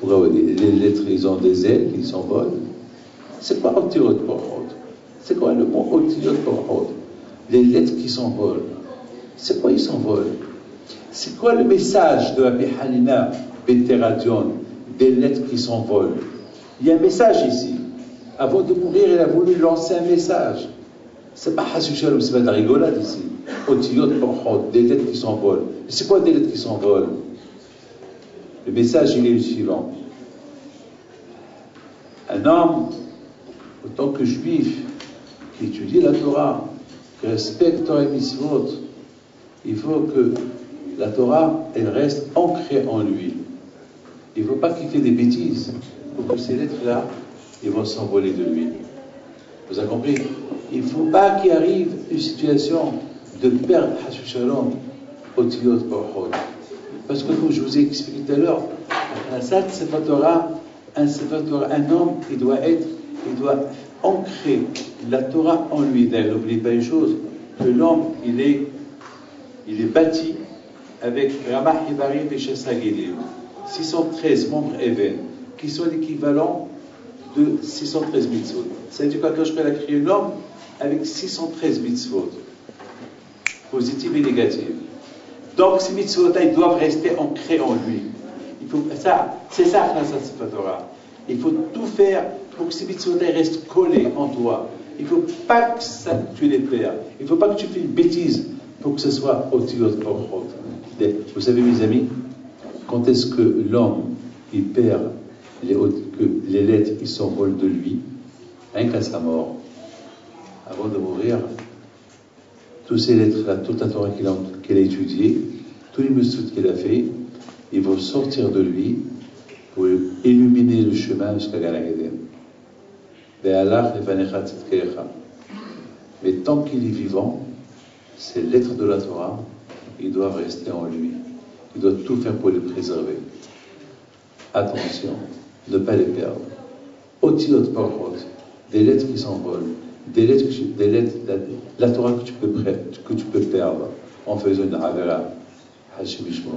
Les lettres, ils ont des ailes qui s'envolent. C'est quoi Otiyot Orchot? C'est quoi le mot Otiyot Orchot? Les lettres qui s'envolent. C'est quoi ils s'envolent? C'est quoi le message de Rabbi Hanina ben Teradion, des lettres qui s'envolent? Il y a un message ici. Avant de mourir, il a voulu lancer un message. C'est pas Hassu Shalom, c'est pas de la rigolade ici. Otiyot Orchot, des lettres qui s'envolent. C'est quoi des lettres qui s'envolent? Le message, il est le suivant. Un homme, en tant que juif, qui étudie la Torah, qui respecte Torah et Mitzvot, il faut que la Torah, elle reste ancrée en lui. Il ne faut pas qu'il fasse des bêtises pour que ces lettres-là, ils vont s'envoler de lui. Vous avez compris? Il ne faut pas qu'il arrive une situation de perdre Hashu Shalom Otiyot Orchot. Parce que comme je vous ai expliqué tout à l'heure, un Sefer Torah, un homme, il doit ancrer la Torah en lui. D'ailleurs, n'oubliez pas une chose, que l'homme, il est bâti avec Ramah Hibarim et Chessagilim, 613 membres Even, qui sont l'équivalent de 613 mitzvot. Ça veut dire quoi? Quand je a créé l'homme avec 613 mitzvot, positives et négatives. Donc ces mitzvot-là, ils doivent rester ancrés en lui. C'est ça, Akhnasat Sefer Torah. Il faut tout faire pour que ces mitzvot-là restent collés en toi. Il ne faut pas que tu les perds. Il ne faut pas que tu fais une bêtise pour que ce soit Otiyot Orchot. Vous savez, mes amis, quand est-ce que l'homme, il perd que les lettres, ils s'envolent de lui, rien qu'à sa mort? Avant de mourir, toutes ces lettres-là, toute la Torah qu'il a étudiée, tous les mitzvot qu'il a fait, ils vont sortir de lui pour illuminer le chemin jusqu'à Gan Eden. Mais tant qu'il est vivant, ces lettres de la Torah, ils doivent rester en lui. Il doit tout faire pour les préserver. Attention, ne pas les perdre. Otiyot Orchot, des lettres qui s'envolent, la Torah que tu peux perdre en faisant une Avera, Hashem Yishmor.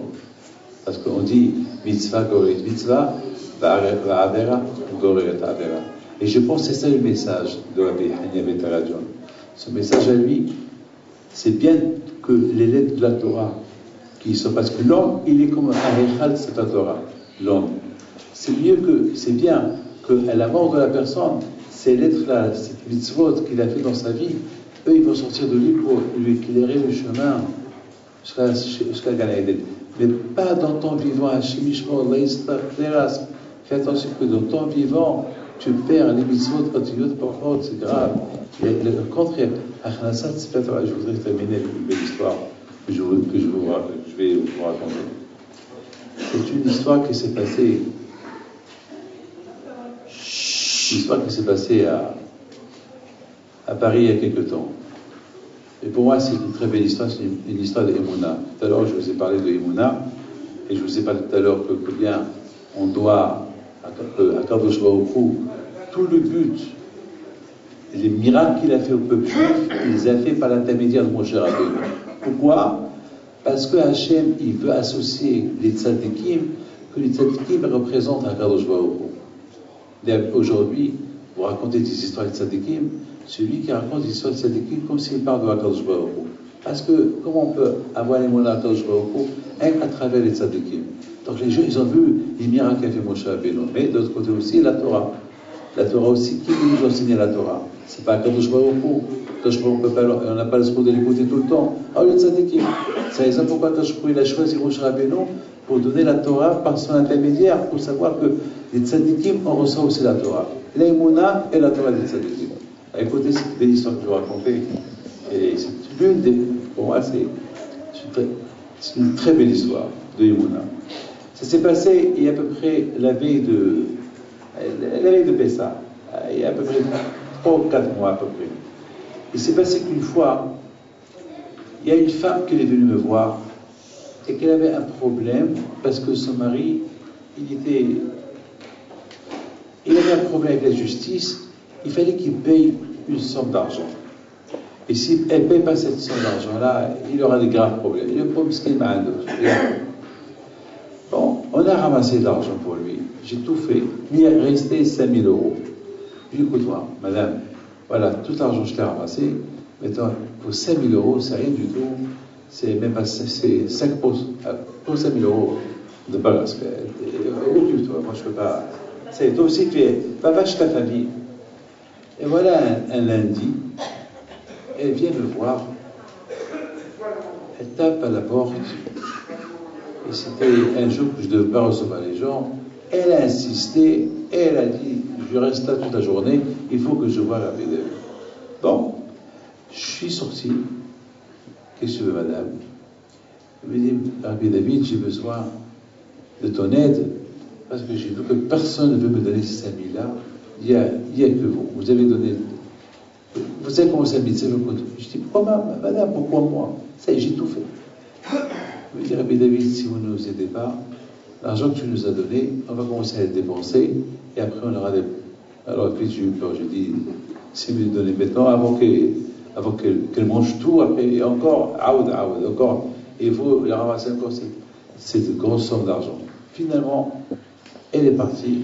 Parce qu'on dit mitzvah goret mitzvah, Avera goret Avera. Et je pense que c'est ça le message de Rabbi Hanina ben Teradion. Ce message à lui, c'est bien que les lettres de la Torah qui sont, parce que l'homme, il est comme un Echal, c'est la Torah, l'homme. C'est bien qu'à la mort de la personne, ces lettres-là, ces mitzvot qu'il a fait dans sa vie, eux, ils vont sortir de lui pour lui éclairer le chemin jusqu'à Gan Eden. Mais pas dans ton vivant, Hashem Yishmor, fais attention que dans ton vivant, tu perds les mitzvot, Otiyot Orchot, c'est grave. Le contraire, Akhnasat Sefer Torah, je voudrais terminer une belle histoire que je vais vous raconter. C'est une histoire qui s'est passée. L'histoire qui s'est passée à Paris il y a quelque temps. Et pour moi, c'est une très belle histoire, c'est une histoire d'Emouna. Tout à l'heure, je vous ai parlé de Emouna, et je vous ai parlé tout à l'heure que bien on doit à Kadosh Baruch Hu, tout le but, les miracles qu'il a fait au peuple juif, il les a fait par l'intermédiaire de Moshe Rabbeinu. Pourquoi? Parce que Hachem, il veut associer les tzadikim, que les tzadikim représentent à Kadosh Baruch Hu. Aujourd'hui, vous racontez des histoires de tzadikim, celui qui raconte des histoires de tzadikim comme s'il parle de Kadosh Baruch Hu. Parce que comment on peut avoir les mots de Kadosh Baruch Hu à travers les tzadikim? Donc les gens, ils ont vu les miracles qu'a fait Moshe Rabbeinu. Mais de l'autre côté aussi, la Torah. La Torah aussi, qui nous enseigne la Torah? C'est pas Kadosh Baruch Hu. Kadosh Baruch Hu, on n'a pas le droit de l'écouter tout le temps. Ah, le tzadikim. C'est raison pourquoi Kadosh Baruch Hu, il a choisi Moshe Rabbeinu pour donner la Torah par son intermédiaire, pour savoir que les tzadikim, on reçoit aussi la Torah. L'Emouna et la Torah des tzadikim. Écoutez cette belle histoire que je vous racontais. Et c'est l'une des... Pour moi, c'est une très belle histoire de Emouna. Ça s'est passé il y a à peu près la veille de Pessah, il y a à peu près 3 ou 4 mois à peu près. Il s'est passé qu'une fois, il y a une femme qui est venue me voir et qu'elle avait un problème parce que son mari, il avait un problème avec la justice, il fallait qu'il paye une somme d'argent. Et si elle ne paye pas cette somme d'argent-là, il aura des graves problèmes. Le problème, c'est qu'il m'a Bon, on a ramassé de l'argent pour lui. J'ai tout fait. Mais il restait 5 000 euros. Je lui dis, écoute-moi, madame, voilà, tout l'argent que je t'ai ramassé. Maintenant, pour 5 000 euros, c'est rien du tout. C'est même pas, c'est 5 pour 5 000 euros de balance. Occupe-toi, moi je peux pas. C'est toi aussi, tu es, va chez ta famille. Et voilà un lundi, elle vient me voir. Elle tape à la porte. Et c'était un jour que je ne devais pas recevoir les gens. Elle a insisté, et elle a dit, je reste là toute la journée, il faut que je voie Rabbi David. Bon, je suis sorti. Qu'est-ce que tu veux, madame? Elle me dit, Rabbi David, j'ai besoin de ton aide, parce que j'ai vu que personne ne veut me donner ces 5 000 là. Il y a que vous. Vous avez donné. Vous savez comment ça m'habite, c'est le côté. Je dis, pourquoi, madame, pourquoi moi? Ça y est, j'ai tout fait. Je me dis, Rabbi David, si vous ne nous aidez pas, l'argent que tu nous as donné, on va commencer à le dépenser, et après on aura des... Alors puis j'ai eu peur, j'ai dit, c'est mieux de donner maintenant, avant qu'elle mange tout, après, et encore, encore, et il faut la ramasser encore cette grosse somme d'argent. Finalement, elle est partie,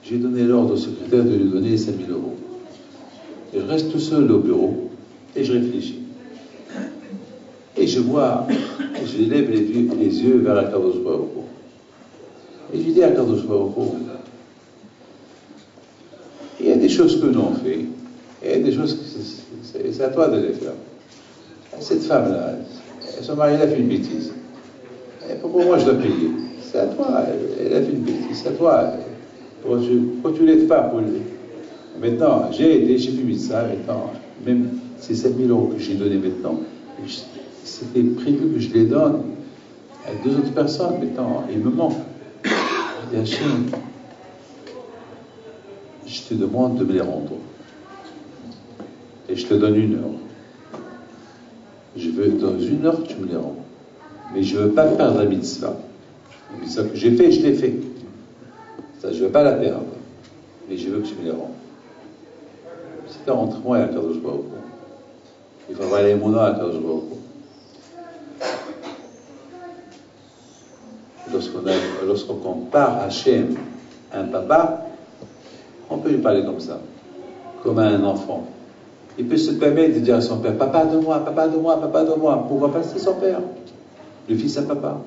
j'ai donné l'ordre au secrétaire de lui donner 5 000 euros. Et je reste tout seul au bureau, et je réfléchis. Et je vois, je lève les yeux vers Akadosh Baruch Hu. Et je dis à Akadosh Baruch Hu, il y a des choses que nous on fait, et il y a des choses que c'est à toi de les faire. Cette femme-là, son mari a fait une bêtise. Et pourquoi moi je dois payer? C'est à toi, elle a fait une bêtise, c'est à toi. Pourquoi tu ne l'aides pas pour lui? Maintenant, j'ai aidé, j'ai fait ça, maintenant, même ces 5 000 euros que j'ai donnés maintenant, c'était prévu que je les donne à 2 autres personnes. Maintenant, il me manque. Je dis, Hachem, je te demande de me les rendre. Et je te donne 1 heure. Je veux, dans 1 heure, tu me les rends. Mais je ne veux pas perdre la mitzvah. La mitzvah que j'ai fait, je l'ai fait. Ça, je ne veux pas la perdre. Mais je veux que tu me les rends. C'était entre moi et Akadosh Baruch Hu. Il faut avoir les mots à Akadosh Baruch Hu. Lorsqu'on compare Hachem à un papa, on peut lui parler comme ça, comme à un enfant. Il peut se permettre de dire à son père, papa de moi, papa de moi, papa de moi. Pourquoi pas? C'est son père. Le fils à papa.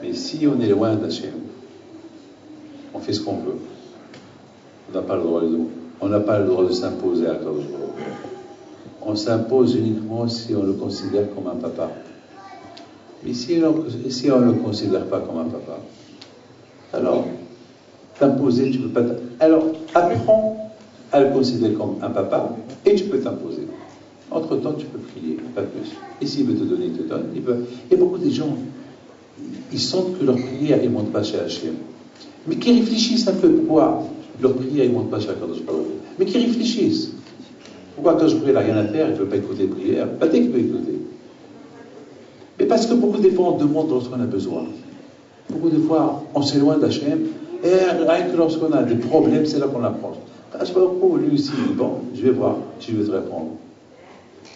Mais si on est loin d'Hachem, on fait ce qu'on veut. On n'a pas le droit de s'imposer à Akadosh Baruch Hu. On s'impose uniquement si on le considère comme un papa. Mais si on ne le considère pas comme un papa, alors t'imposer, tu ne peux pas. Alors apprends à le considérer comme un papa et tu peux t'imposer. Entre-temps, tu peux prier, pas plus. Et s'il veut te donner, il te donne. Il y a beaucoup de gens, ils sentent que leur prière ne monte pas chez Hachem. Mais qui réfléchissent un peu pourquoi leur prière ne monte pas chez Akadosh Baruch Hu. Mais qui réfléchissent. Pourquoi quand je prie, il n'a rien à faire, il ne veut pas écouter les prières? Pas dès qu'il veut écouter. Mais parce que beaucoup de fois, on demande lorsqu'on a besoin. Beaucoup de fois, on s'éloigne d'Hachem, et rien que lorsqu'on a des problèmes, c'est là qu'on approche. Quand je vois, oh, lui aussi, bon, je vais voir, je vais te répondre.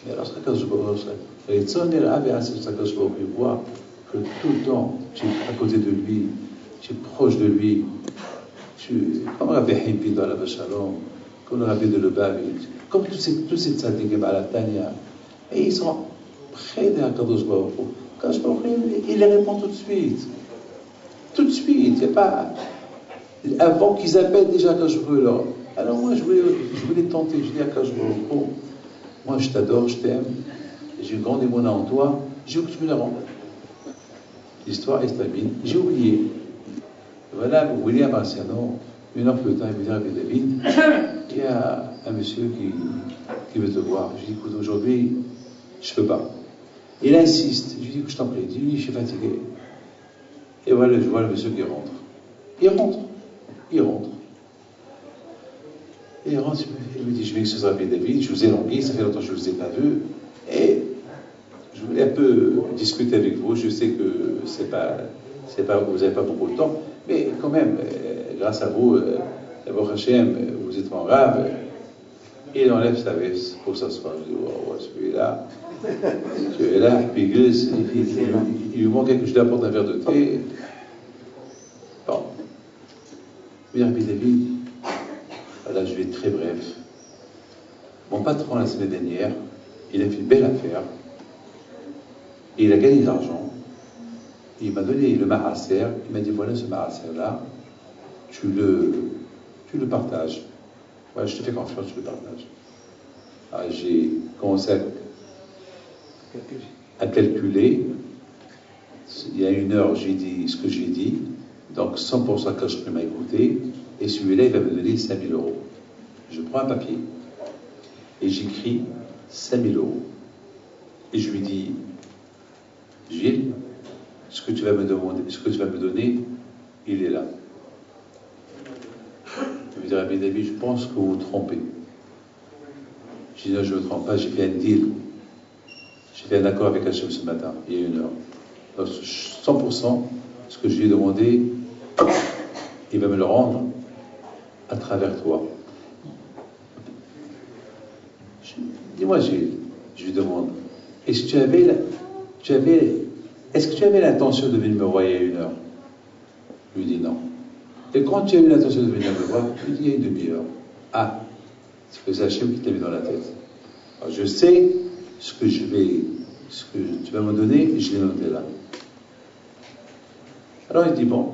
Mais lorsque je vois, que tout le temps, tu es à côté de lui, tu es proche de lui, comme Rabbi Himpi dans la Shalom, comme le Rabbi de Lubavitch, comme tous ces tzadikim à la Tanya, et ils sont près d'Akadosh Baruch Hu. Quand je parle, il les répond tout de suite. Tout de suite, il n'y a pas. Avant qu'ils appellent déjà Akadosh Baruch Hu, alors moi je voulais tenter, je dis à Akadosh Baruch Hu, moi je t'adore, je t'aime, j'ai une grande émouna en toi, je veux que tu me la rendes. L'histoire est terminée, j'ai oublié. Voilà, William Marciano, une heure plus tard, il me dit, Rabbi David, il y a un monsieur qui veut te voir. Je lui dis, écoute, aujourd'hui, je ne peux pas. Il insiste. Je lui dis, je t'en prie. Il dit, oui, je suis fatigué. Et voilà, je vois le monsieur qui rentre. Il rentre. Il rentre, il me dit, je m'excuse Rabbi David, je vous ai langui, ça fait longtemps que je ne vous ai pas vu. Et je voulais un peu discuter avec vous. Je sais que vous n'avez pas beaucoup de temps, mais quand même, grâce à vous, Baruch Hashem, vous êtes en grave. Il enlève sa veste pour s'asseoir. Je dis, oh, celui-là, puis il lui manque que je lui apporte un verre de thé. Bon. Oui, Rabbi David, là je vais être très bref. Mon patron, la semaine dernière, il a fait une belle affaire. Et il a gagné de l'argent. Il m'a donné le marasser. Il m'a dit, voilà ce marasser-là, tu le partages. Ouais, je te fais confiance, tu le partages. Alors, j'ai commencé à calculer. Il y a une heure, j'ai dit ce que j'ai dit. Donc 100% que je m'a écouté. Et celui-là, il va me donner 5 000 euros. Je prends un papier et j'écris 5 000 euros. Et je lui dis, Gilles, ce que tu vas me donner, il est là. Je lui dis, Rabbi David, je pense que vous vous trompez. Je dis, non, je ne me trompe pas, j'ai fait un deal. J'ai fait un accord avec Hachem ce matin, il y a une heure. Donc 100%, ce que je lui ai demandé, il va me le rendre à travers toi. Dis-moi, Gilles, je lui demande, est-ce que tu avais l'intention de venir me voir il y a une heure? Je lui dis non. Et quand tu as eu l'intention de venir me voir, je lui dis il y a une demi-heure. Ah, c'est que c'est Hachem qui t'a mis dans la tête. Alors, je sais ce que tu vas me donner, je l'ai noté là. Alors il dit bon.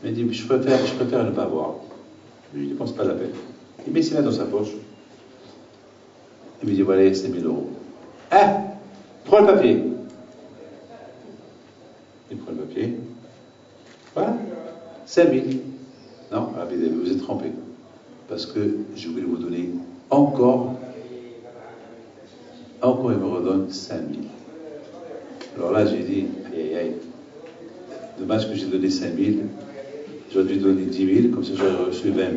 Il me dit je préfère ne pas voir. Je lui dis pense pas la peine. Il met ses mains dans sa poche. Il me dit voilà, c'est 1 000 euros. Ah, prends le papier. Il prend le papier. Voilà. 5 000. Non, Rabbi David, vous êtes trompé. Parce que je voulais vous donner encore, il me redonne 5 000. Alors là, j'ai dit, aïe. Dommage que j'ai donné 5 000. J'aurais dû donner 10 000, comme ça j'aurais reçu 20 000.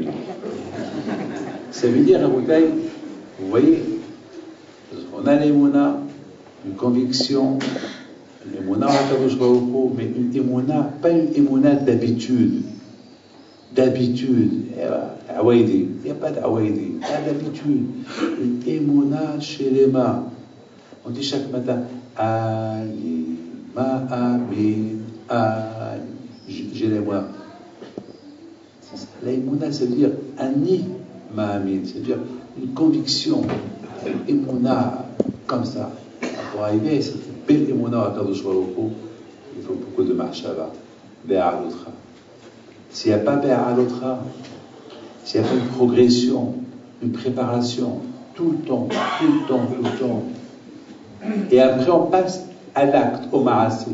Ça veut dire, à bouteille, vous voyez, on a l'émouna, une conviction, l'émouna en Akadosh Baruch Hu, mais une émouna, pas une émouna d'habitude. Awaïdi, il n'y a pas d'Awaïdi, il y a d'habitude. Une émouna shelema. On dit chaque matin, Ali, Ma'amin, Ali. J'ai l'émouna. La émouna, ça veut dire Ani Ma'amin, c'est-à-dire une conviction, une émouna, comme ça. Pour arriver à cette belle émouna à Akadosh Baruch Hu, il faut beaucoup de marshava, be'alutra. S'il n'y a pas be'alutra, s'il n'y a pas une progression, une préparation, tout le temps. Et après, on passe à l'acte, au ma'asé.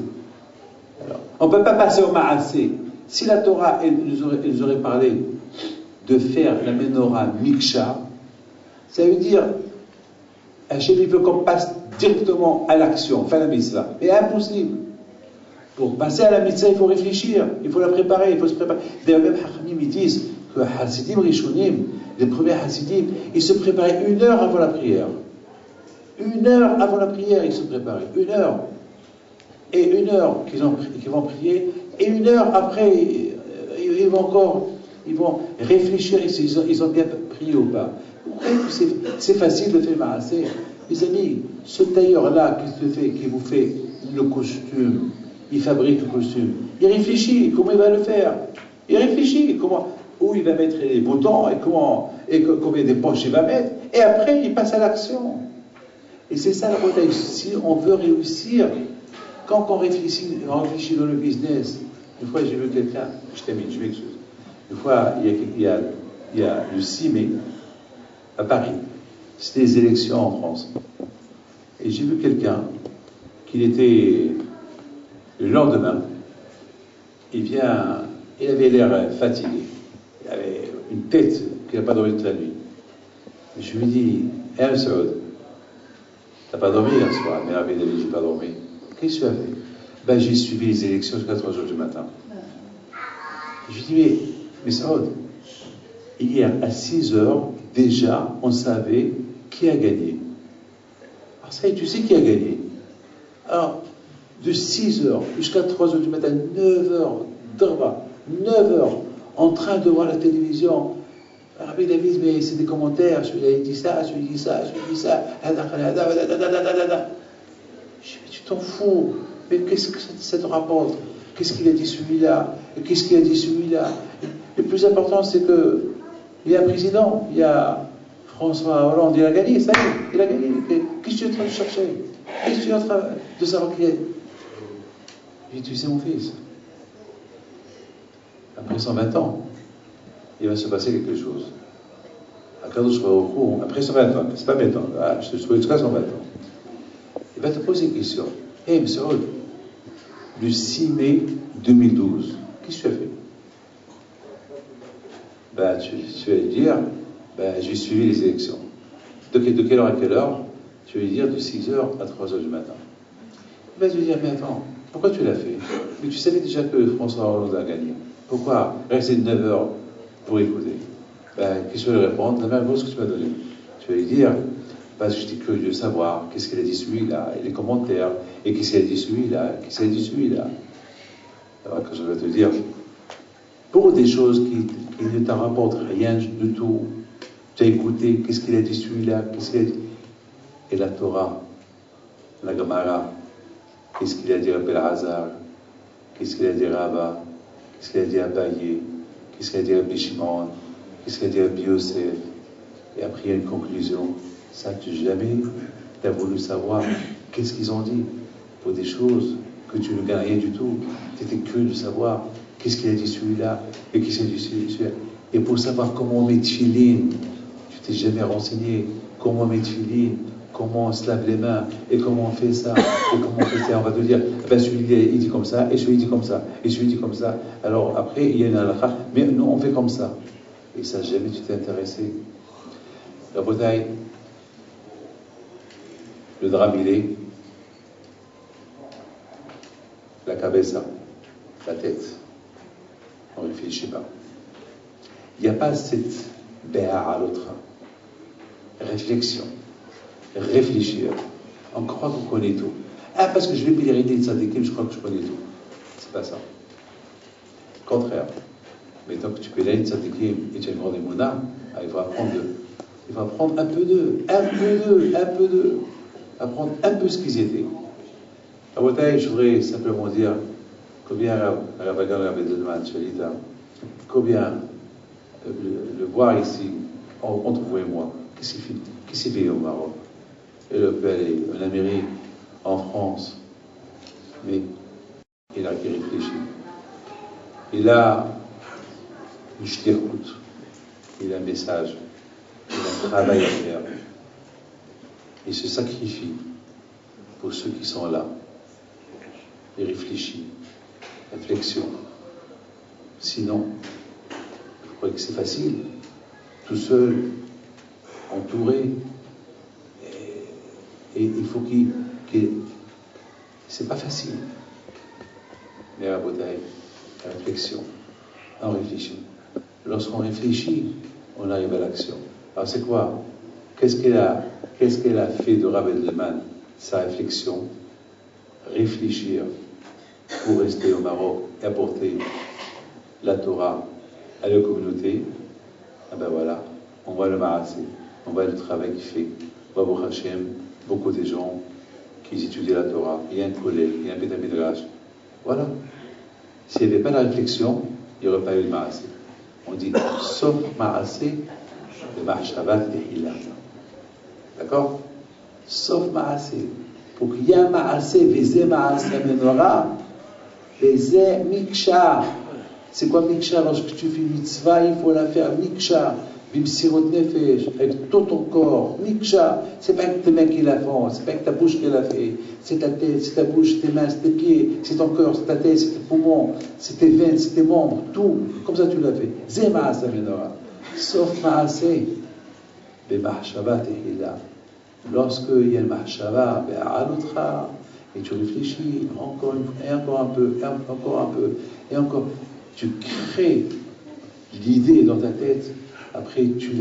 Alors, on ne peut pas passer au ma'asé. Si la Torah, elle nous aurait parlé de faire la menorah miksha, ça veut dire, Hachem, il veut qu'on passe directement à l'action, faire la mitzvah. Mais impossible. Pour passer à la mitzvah, il faut réfléchir, il faut la préparer, il faut se préparer. D'ailleurs, même Hachamim, ils disent que Hasidim Rishonim, les premiers Hasidim, ils se préparaient 1 heure avant la prière. 1 heure avant la prière, ils se préparaient. 1 heure. Et 1 heure qu'ils vont prier, et 1 heure après, ils vont réfléchir ils ont bien prié ou pas. C'est facile de faire Maaseh. Les amis, ce tailleur-là qui vous fait le costume, il fabrique le costume, il réfléchit comment il va le faire. Il réfléchit où il va mettre les boutons et combien de poches il va mettre. Et après, il passe à l'action. Et c'est ça la bataille. Si on veut réussir, quand on réfléchit dans le business, une fois j'ai vu quelqu'un, je m'excuse. Une fois, il y a le 6 mai, à Paris, c'était les élections en France. Et j'ai vu quelqu'un qui était le lendemain, il avait l'air fatigué, il avait une tête qu'il n'a pas dormi toute la nuit. Et je lui ai dit, hey, Saoud, t'as pas dormi hier soir? Mais Rabbi David, j'ai pas dormi. Qu'est-ce que tu as fait? Ben, j'ai suivi les élections jusqu'à 3 heures du matin. Je lui ai dit, mais Saoud, hier à 6 heures, déjà, on savait qui a gagné. Alors ça y est, tu sais qui a gagné. Alors, de 6 heures jusqu'à 3 heures du matin, 9 heures, 9 heures, en train de voir la télévision. Rabbi David, mais c'est des commentaires, celui-là il dit ça, celui-là dit ça, celui-là dit ça. Je dis, mais tu t'en fous. Mais qu'est-ce que ça te rapporte? Qu'est-ce qu'il a dit celui-là? Qu'est-ce qu'il a dit celui-là? Le plus important, c'est que il y a un président, il y a François Hollande, il a gagné, ça y est, il a gagné. Qu'est-ce que tu es en train de chercher? Qu'est-ce que tu es en train de savoir qui est? Je dis, tu sais mon fils, après 120 ans, il va se passer quelque chose. Après 120 ans, c'est pas maintenant, je te souhaite jusqu'à 120 ans. Il va te poser une question. Hey, M. Rod, le 6 mai 2012, qu'est-ce que tu as fait? Ben, tu vas lui dire, ben, j'ai suivi les élections. De quelle heure à quelle heure? Tu vas lui dire de 6 heures à 3 heures du matin. Il va te dire, mais attends, pourquoi tu l'as fait? Mais tu savais déjà que François Hollande a gagné. Pourquoi rester 9 heures pour écouter? Ben, qu'est-ce que tu vas lui répondre? La même réponse que tu m'as donnée. Tu vas lui dire, parce que j'étais curieux de savoir qu'est-ce qu'il a dit celui-là, et les commentaires, et qu'est-ce qu'il a dit celui-là, qu'est-ce qu'il a dit celui-là. Alors que je vais te dire, pour des choses qui ne t'en rapportent rien du tout, tu as écouté, qu'est-ce qu'il a dit celui-là, qu'est-ce qu'il a dit. Et la Torah, la Gemara, qu'est-ce qu'il a dit à Belhazar, qu'est-ce qu'il a dit à Rabba, qu'est-ce qu'il a dit à Baye, qu'est-ce qu'il a dit à Bishimon, qu'est-ce qu'il a dit à Biosef. Et après il y a une conclusion. Ça, jamais tu as voulu savoir qu'est-ce qu'ils ont dit pour des choses que tu ne gagnes rien du tout. Tu étais curieux de savoir qu'est-ce qu'il a dit celui-là et qu'est-ce qu'il a dit celui-là. Et pour savoir comment on met tefillin, tu t'es jamais renseigné. Comment on met tefillin, comment on se lave les mains et comment on fait ça et comment on fait ça. On va te dire, ben celui-là il dit comme ça et celui dit comme ça et celui dit comme ça. Alors après il y a une halakha, mais nous on fait comme ça. Et ça jamais tu t'es intéressé. La bataille. Le drame, il est la cabeza, la tête. On ne réfléchit pas. Il n'y a pas cette béa à l'autre. Réflexion. Réfléchir. On croit qu'on connaît tout. Ah, parce que je vais pèleriner de Tzadikim, je crois que je connais tout. C'est pas ça. Au contraire. Mais tant que tu pèlerines de Tzadikim et tu as une grande émouna, il faut apprendre un peu d'eux. Apprendre un peu ce qu'ils étaient. À Botaï, je voudrais simplement dire combien le voir ici, entre vous et moi, qui s'est fait au Maroc? Il peut aller en Amérique, en France, mais il a réfléchi. Il a une shtirut, il a un message, il a un travail à faire. Il se sacrifie pour ceux qui sont là. Il réfléchit. Réflexion. Sinon, je crois que c'est facile. Tout seul, entouré. Et il faut c'est pas facile. Mais à Botaï, la réflexion. On réfléchit. Lorsqu'on réfléchit, on arrive à l'action. Alors c'est quoi? Qu'est-ce qu'elle a fait de Rav Edelman? Sa réflexion, réfléchir pour rester au Maroc et apporter la Torah à la communauté. Ah ben voilà, on voit le Maasé, on voit le travail qu'il fait. Baruch Hashem, beaucoup de gens qui étudient la Torah. Il y a un collègue, il y a un Beth Midrash. Voilà. S'il n'y avait pas la réflexion, il n'y aurait pas eu le Maasé. On dit, sauf Maasé, le Mahshavat et Hila. D'accord? Sauf Maasé. Pour qu'il y ait un Maasé, Vézé Maasé Menorah, Vézé Miksha. C'est quoi Miksha? Lorsque tu fais mitzvah, il faut la faire Miksha. Bimsirot Nefesh, avec tout ton corps. Miksha. C'est pas que tes mains qui la font, c'est pas que ta bouche qui l'a fait. C'est ta tête, c'est ta bouche, c'est tes mains, c'est tes pieds, c'est ton cœur, c'est ta tête, c'est tes poumons, c'est tes veines, c'est tes membres, tout. Comme ça tu l'as fait. Zé Maasé Menorah. Sauf Maasé, Bemahshavat et Hila. Lorsqu'il y a le Mahshava, et tu réfléchis encore une fois, et encore un peu, et encore un peu, et encore. Tu crées l'idée dans ta tête, après tu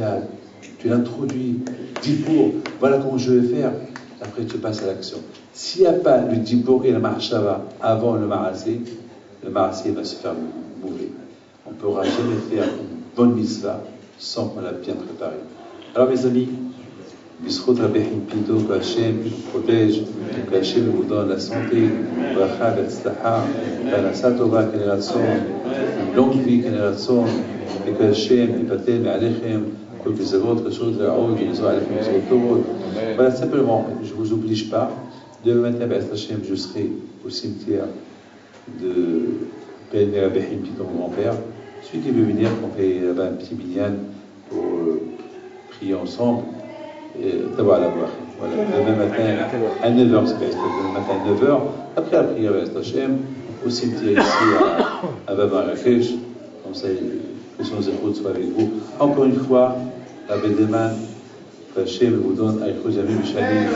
l'introduis, Dibour, voilà comment je vais faire, après tu passes à l'action. S'il n'y a pas le Dibour et le Mahshava avant le Maasé va se faire mouler. On ne pourra jamais faire une bonne mitzvah sans qu'on l'a bien préparée. Alors mes amis, Bisrout Rabbein Pinto, que Hachem nous protège, que Hachem nous donne la santé, Bracha Vetzlacha, Parnassa Tova Keneratson, une longue vie Keneratson, et que Hachem Yipatel Me'alechem, que les autres choses de la haute, qu'ils ont Alechem Zorotovot. Voilà, simplement, je ne vous oblige pas. Demain matin, Hachem, je serai au cimetière de Pélé Rabbein Pinto, mon grand-père. Celui qui veut venir, on fait là-bas un petit binyan pour prier ensemble. D'avoir la voix. Voilà, demain matin à 9h, c'est demain matin à 9h, après la prière à Hachem, au cimetière ici à Babarakech, comme ça, que son écoute soit avec vous. Encore une fois, la Bédéman, que Hachem vous donne à Yerushalayim Bishali.